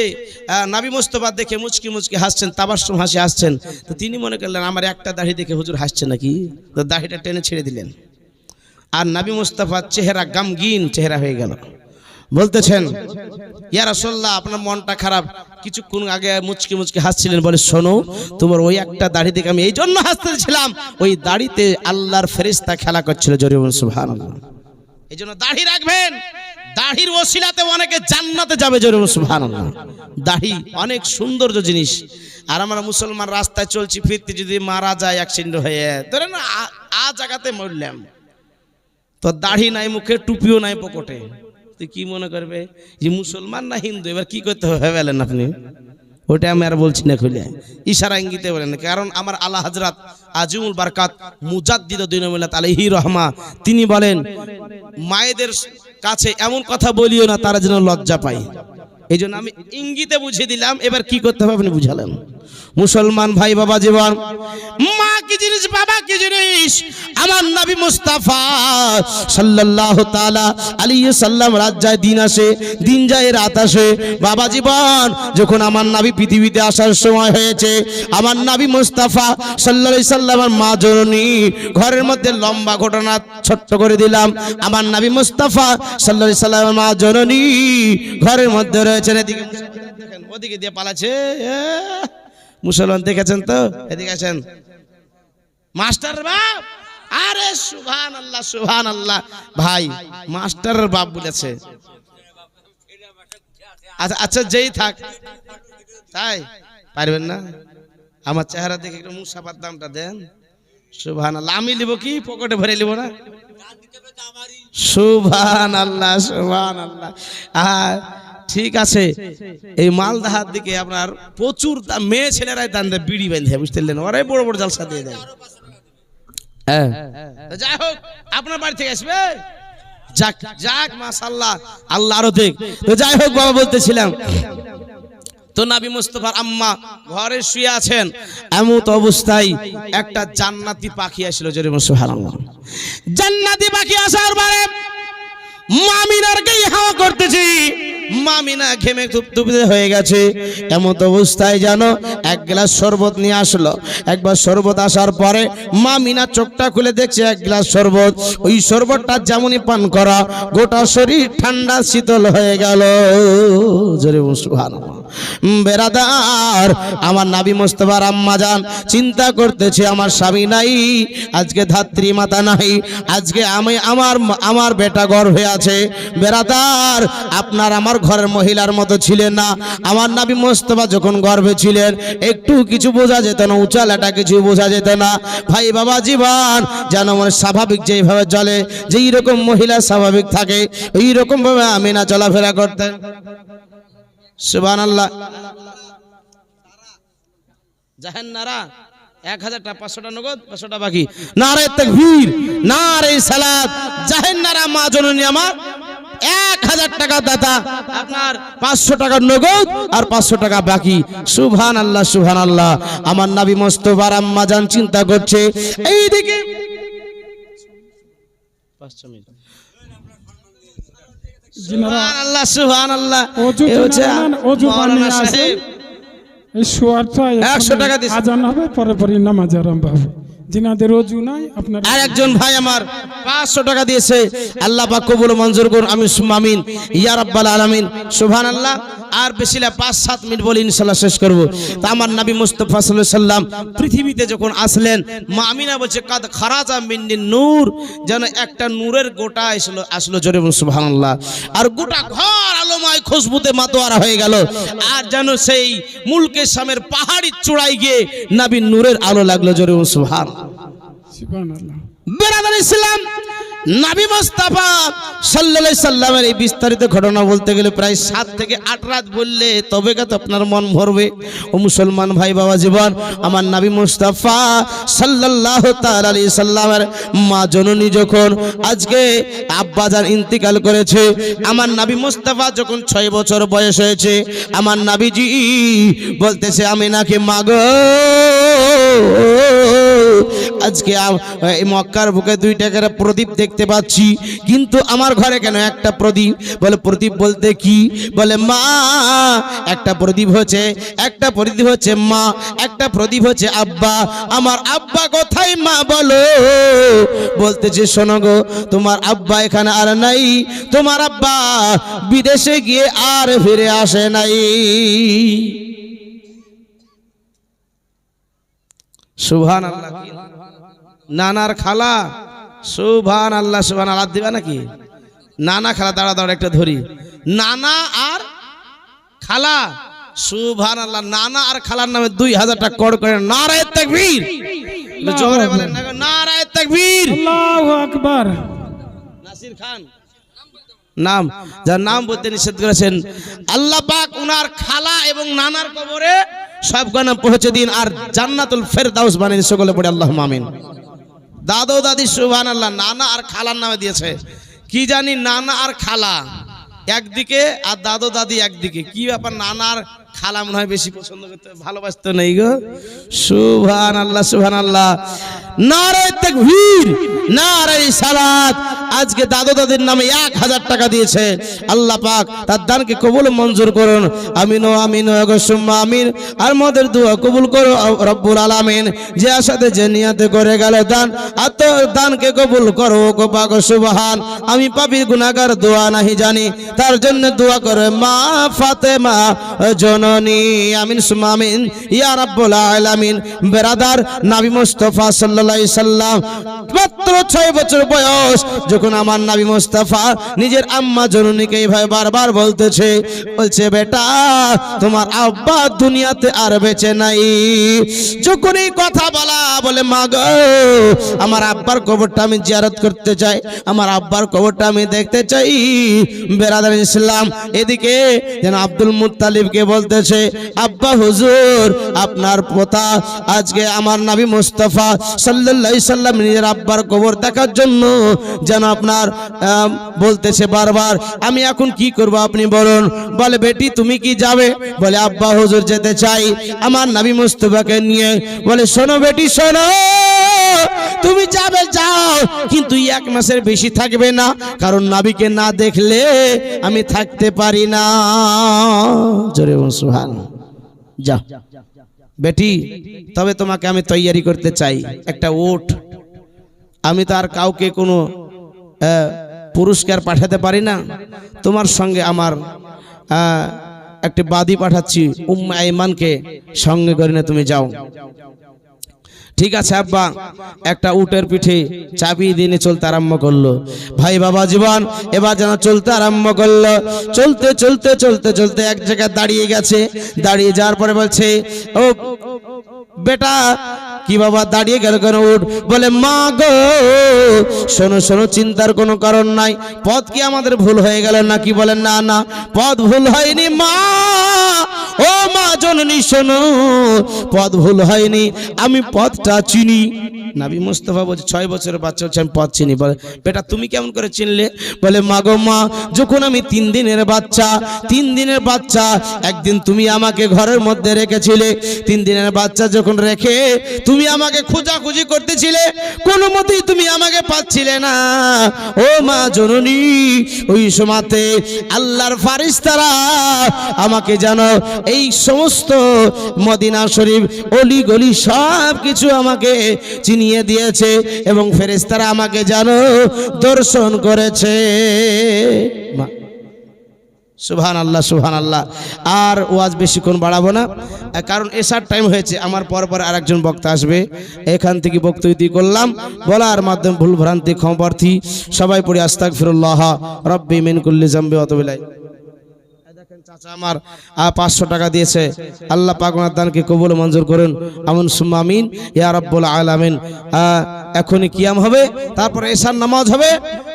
নবী মুস্তাফা দেখে মুচকি মুচকি হাসছেন, তাবাসসুম হাসি হাসছেন। তো তিনি মনে করলেন আমার একটা দাড়ি দেখে হুজুর হাসছে নাকি, তো দাড়িটা টেনে ছেড়ে দিলেন। আর নবী মুস্তাফার চেহারা গামগীন চেহারা হয়ে গেল। বলতেছেন ইয়া রাসূলুল্লাহ, আপনার মনটা খারাপ, কিছুক্ষণ আগে মুচকি মুচকি হাসছিলেন, বলে শোনো তোমার ওই একটা দাড়ি দেখে আমি এই জন্য হাসতেছিলাম, ওই দাড়িতে আল্লাহর ফেরেশতা খেলা করছিল। জোরে বলুন সুবহানাল্লাহ। এই জন্য দাড়ি রাখবেন, দাড়ির ওসিলাতে অনেকে জান্নাতে যাবে। জোরে বলুন সুবহানাল্লাহ। দাড়ি অনেক সৌন্দর্য জিনিস। আর আমরা মুসলমান রাস্তায় চলছি ফিরতে যদি মারা যায় অ্যাক্সিডেন্ট হয়ে, ধরেন জায়গাতে মরলাম, তো দাড়ি নাই মুখে, টুপিও নাই পকেটে, তুই কি মনে করবে যে মুসলমান না হিন্দু? এবার কি করতে হবে বলেন আপনি? ওটা আমি আর বলছি না খুলে, ইশারা ইঙ্গিতে বলেন, কারণ আমার আলা হযরত আজিমুল বারকাত মুজাদ্দিদ দ্বীনুল মিল্লাত আলাইহি রহমা তিনি বলেন মায়েদের কাছে এমন কথা বলিও না তারা যেন লজ্জা পায়। এই জন্য আমি ইঙ্গিতে বুঝিয়ে দিলাম, এবার কি করতে হবে আপনি বুঝালেন। মুসলমান ভাই বাবা জীবন, মা কি জিনিস বাবা কি জিনিস, আমার নবী মুস্তাফা সাল্লাল্লাহু তাআলা আলাইহি সাল্লাম রাত যায় দিন আসে, দিন যায় রাত আসে। বাবা জীবন যখন আমার নবী পৃথিবীতে আসার সময় হয়েছে, আমার নবী মুস্তাফা সাল্লাল্লাহু আলাইহি সাল্লামের মা জননী ঘরের মধ্যে লম্বা ঘটনা ছোট্ট করে দিলাম। আমার নবী মুস্তাফা সাল্লাল্লাহু আলাইহি সাল্লামের মা জননী ঘরের মধ্যে রয়েছেন, এদিকে দেখেন ওদিকে দিয়ে পালাচ্ছে। মুসলমান দেখেছেন তো, এদিকে আছেন মাস্টার বাপ, আরে সুবহানাল্লাহ সুবহানাল্লাহ, ভাই মাস্টারের বাপ বলেছে। আচ্ছা আচ্ছা যেই থাক, তাই পারবেন না, আমার চেহারা দেখে একটু মুসাফার দামটা দেন। সুবহানাল্লাহ, আমি নিব কি পকেটে ভরে নিব না? সুবহানাল্লাহ সুবহানাল্লাহ। ঠিক আছে, এই মালদাহার দিকে আপনার প্রচুর মেয়ে ছেলেরাই দান দেয়, বিড়ি বেঁধে, বুঝতে পারলেন, ওরাই বড় বড় জালসা দিয়ে দেয়। হ্যাঁ যাই হোক, আপনার বাড়ি থেকে আসবে, যাক যাক মাশাআল্লাহ, আল্লাহ আরো দেখ। তো যাই হোক বাবা, বলতেছিলাম তো নবী মুস্তাফার আম্মা ঘরে শুয়ে আছেন, এমন অবস্থায় একটা জান্নাতি পাখি আসলো, জোরে সুবহানাল্লাহ। জান্নাতি পাখি আসার পরে মামিনার গায়ে হাওয়া করতেছি, মামিনা ঘেমে তুপতুপে হয়ে গেছে। এমন অবস্থায় জানো এক গ্লাস শরবত নিয়ে আসলো। একবার শরবত আসার পরে মামিনা চোখটা খুলে দেখছে এক গ্লাস শরবত। ওই শরবতটা যেমনই পান করা, গোটা শরীর ঠান্ডা শীতল হয়ে গেল। জোরে সুবহানাল্লাহ। বেরাদার, আমার নবী মুস্তাফার আম্মা জান চিন্তা করতেছে, আমার স্বামী নাই, আজকে ধাত্রী মাতা নাই, আজকে আমি আমার বেটা গর্ভে আছে। বেরাদার, আপনার আমার ঘরের মহিলার মতো ছিলেন না। আমার নবী মুস্তাফা যখন গর্ভে ছিলেন একটু কিছু বোঝা যেত না, উচালাটা কিছু বোঝা যেত না। ভাই বাবা জীবন, যেন মানে স্বাভাবিক যেভাবে চলে, যেই রকম মহিলা স্বাভাবিক থাকে এই রকম ভাবে আমিনা চলাফেরা করতেন। সুবহানাল্লাহ। জাহেন নারা 1000 টাকা, 500 টাকা নগদ, 500 টাকা বাকি। নারে তাকবীর, নারে সালাত। জাহেন নারা মা জননী আমার 1000 টাকা দাতা, আপনার 500 টাকা নগদ আর 500 টাকা বাকি। সুবহানাল্লাহ সুবহানাল্লাহ। আমার নবী মুস্তাফার আম্মা জান চিন্তা করছে, এইদিকে 5 মিনিট। সুবহানাল্লাহ সুবহানাল্লাহ। মাওলানা সাহেব 100 টাকা দিন, আজান হবে, পরে পরে নামাজ আরম্ভ হবে। জিনাদের ওযু নাই আপনার। আর একজন ভাই আমার 500 টাকা দিয়েছে, আল্লাহ পাক কবুল মঞ্জুর করুন, আমি আমিন ইয়া রাব্বাল আলামিন। সুবহানাল্লাহ। আর বেশি না 5-7 মিনিট বলে ইনশাআল্লাহ শেষ করব। তা আমার নবী মুস্তাফা সাল্লাল্লাহু আলাইহি সাল্লাম পৃথিবীতে যখন আসলেন, মা আমিনা বলছে কাদ খারাজা মিন্নিন নূর, যেন একটা নূরের গোটা আসলো জোরে সুবহানাল্লাহ। আর গোটা ঘর আলোময় খুশবুতে মাতোয়ারা হয়ে গেল। আর যেন সেই মুলকে শামের পাহাড়ি চূড়ায় গিয়ে নবীর নূরের আলো লাগলো, জোরে সুবহানাল্লাহ। সুবহানাল্লাহ। বেরাদার ইসলাম, নবী মুস্তাফা সাল্লাল্লাহু আলাইহি সাল্লামের এই বিস্তারিত ঘটনা বলতে গেলে প্রায় 7 থেকে 8 রাত বললে তবে তো আপনার মন ভরবে। ও মুসলমান ভাই বাবা জীবন, আমার নবী মুস্তাফা সাল্লাল্লাহু তাআলা আলাইহি সাল্লামের মা জননী যখন আজকে আব্বাজান ইন্তিকাল করেছে, আমার নবী মুস্তাফা যখন 6 বছর বয়স হয়েছে, আমার নবীজি বলতেছে আমিনাকে মাগো, আজকে এই মক্কার বুকে 2 টাকার প্রদীপ দেখতে পাচ্ছি, কিন্তু আমার ঘরে কেন একটা প্রদীপ? বলে প্রদীপ বলতে কি? বলে মা, একটা প্রদীপ হচ্ছে মা, একটা প্রদীপ হচ্ছে আব্বা। আমার আব্বা কোথায় মা বলো? বলতেছে শোনো গো, তোমার আব্বা এখানে আর নাই, তোমার আব্বা বিদেশে গিয়ে আর ফিরে আসে নাই। সুবহানাল্লাহ। নানার খালা, সুবহানাল্লাহ সুবহানাল্লাহ। দিবা নাকি? নানা খালা, দাঁড়া দাঁড়া একটা ধরি। নানা আর খালা, সুবহানাল্লাহ। নানা আর খালার নামে 2000 টাকা কর করে নারায়ে তাকবীর। জোরে বলেন না, নারায়ে তাকবীর, আল্লাহু আকবার। নাসির খান নাম, যার নাম বলতে নিষেধ করেছেন আল্লাহ পাক উনার খালা এবং নানার কবরে সব নাম পৌঁছে দিন আর জান্নাতুল ফেরদাউস বানিয়ে দিন। সকলে পড়ে আল্লাহুম্মা আমিন। দাদু দাদি সুবহানাল্লাহ, নানা আর খালার নামে দিয়েছে। কি জানি নানা আর খালা একদিকে আর দাদু দাদি একদিকে, কি ব্যাপার? নানার খালা মনে হয় বেশি পছন্দ করতে, ভালোবাসতে নেই গো। সুবহানাল্লাহ সুবহানাল্লাহ, নারে তাকবীর, নারে সালাত। আজকে দাদু দাদির নামে 1000 টাকা দিয়েছে। আল্লাহ পাক তার দানকে কবুল মঞ্জুর করুন। আমিন ও আমিন ও সুম্মা আমিন। আর আমাদের দোয়া কবুল করো রব্বুল আলামিন। যে আশাতে যে নিয়তে করে গেল দান, আর তো দানকে কবুল করো গো পাক সুবহান। আমি পাপী গুনাহগার, দোয়া নাহি জানি, তার জন্য দোয়া করে মা ফাতেমা জননী। আমিন সুম্মা আমিন ইয়া রাব্বুল আলামিন। বেরাদার, নবী মুস্তাফা সাল্লাল্লাহু আলাইহি সাল্লাম মাত্র 6 বছর বয়স যখন আমার নবী মুস্তাফা নিজের আম্মা জননীকে এইভাবে বারবার বলতেছে, বলছে বেটা তোমার আব্বা দুনিয়াতে আর বেঁচে নাই। যখন এই কথা বলা, বলে মা গো আমার আব্বার কবরটা আমি জিয়ারত করতে চাই, আমার আব্বার কবরটা আমি দেখতে চাই। বেরাদার ইসলাম, এদিকে যেন আব্দুল মুত্তালিবকে বলতেছে, আব্বা হুজুর আপনার পোতা আজকে আমার নবী মুস্তাফা সাল্লাল্লাহু আলাইহি সাল্লাম নিজের আব্বার কবর দেখার জন্য যেন আপনার বলতেছে বারবার, আমি এখন কি করব আপনি বলুন। বলে বেটি তুমি কি যাবে? বলে আব্বা হুজুর যেতে চাই আমার নবী মুস্তাফাকে নিয়ে। বলে শোনো বেটি শোনো, তুমি যাবে যাও, কিন্তু 1 মাসের বেশি থাকবে না, কারণ নবীকে না দেখলে আমি থাকতে পারি না। জোরে বলুন সুবহানাল্লাহ। যাও বেটি, তবে তোমাকে আমি তৈয়ারি করতে চাই একটা উট। আমি তো আর কাউকে কোনো পুরস্কার পাঠাতে পারি না, তোমার সঙ্গে আমার একটা বাদী পাঠাচ্ছি, উম্মে আইমানকে সঙ্গে করে নিয়ে তুমি যাও। ঠিক আছে আব্বা। একটা উটের পিঠে চাবি দিয়ে চলতে আরম্ভ করলো। ভাই বাবা জীবন এবার যেন চলতে আরম্ভ করলো। চলতে চলতে চলতে চলতে এক জায়গায় দাঁড়িয়ে গেছে। দাঁড়িয়ে যাওয়ার পরে বলছে, ও বেটা কি বাবা দাঁড়িয়ে গেল কেন? উঠ। বলে মা গো শোনো শোনো, চিন্তার কোনো কারণ নাই। পথ কি আমাদের ভুল হয়ে গেল নাকি? বলেন না না, পথ ভুল হয়নি মা, ও মা জননী শোনো, পথ ভুল হয়নি, আমি পথটা চিনি। নবী মুস্তাফা বলছে 6 বছরের বাচ্চা হচ্ছে আমি পথ চিনি। বলে বেটা তুমি কেমন করে চিনলে? বলে মা গো মা, যখন আমি 3 দিনের বাচ্চা, 3 দিনের বাচ্চা একদিন তুমি আমাকে ঘরের মধ্যে রেখেছিলে। 3 দিনের বাচ্চা যখন রেখে তুমি আমাকে খোঁজাখুঁজি করতেছিলে, কোনো মতেই তুমি আমাকে পাচ্ছিলে না। ও মা জননী, ওই সময়তে আল্লাহর ফারিস্তারা আমাকে জানো এই সমস্ত মদিনা শরীফ অলি গলি সব কিছু আমাকে চিনিয়ে দিয়েছে এবং ফেরেশতারা আমাকে জানো দর্শন করেছে। সুবহানাল্লাহ সুবহানাল্লাহ। আর ওয়াজ বেশিক্ষণ বাড়াবো না, কারণ এশার টাইম হয়েছে। আমার পর পর আরেকজন বক্তা আসবে, এখান থেকে বক্তব্য করলাম, বলার মাধ্যমে ভুল ভ্রান্তি ক্ষমাপ্রার্থী। সবাই পড়ি আস্তাগফিরুল্লাহ রাব্বি মিন কুল্লি যামবি ওয়া আতুবু ইলাইহি। দেখেন চাচা আমার 500 টাকা দিয়েছে। আল্লাহ পাক ওনার দানকে কবুল মঞ্জুর করুন। আমিন সুম্মা আমিন ইয়া রাব্বুল আলামিন। এখনই কিয়াম হবে, তারপরে এশার নামাজ হবে।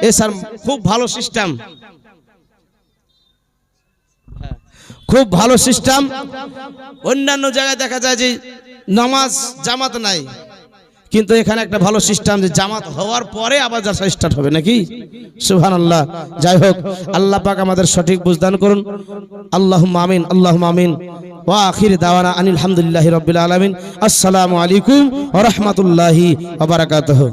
এশার খুব ভালো সিস্টেম, খুব ভালো সিস্টেম। অন্যান্য জায়গায় দেখা যায় যে নামাজ জামাত নাই, কিন্তু এখানে একটা ভালো সিস্টেম যে জামাত হওয়ার পরে আবার জালসা স্টার্ট হবে নাকি? সুবহানাল্লাহ। যাই হোক, আল্লাহ পাক আমাদের সঠিক বুঝদান করুন। আল্লাহুম্মা আমিন, আল্লাহুম্মা আমিন। ওয়া আখির দাওয়ানা আনিল হামদুলিল্লাহি রাব্বিল আলামিন। আসসালামু আলাইকুম ওয়া রাহমাতুল্লাহি ওয়া বারাকাতুহু।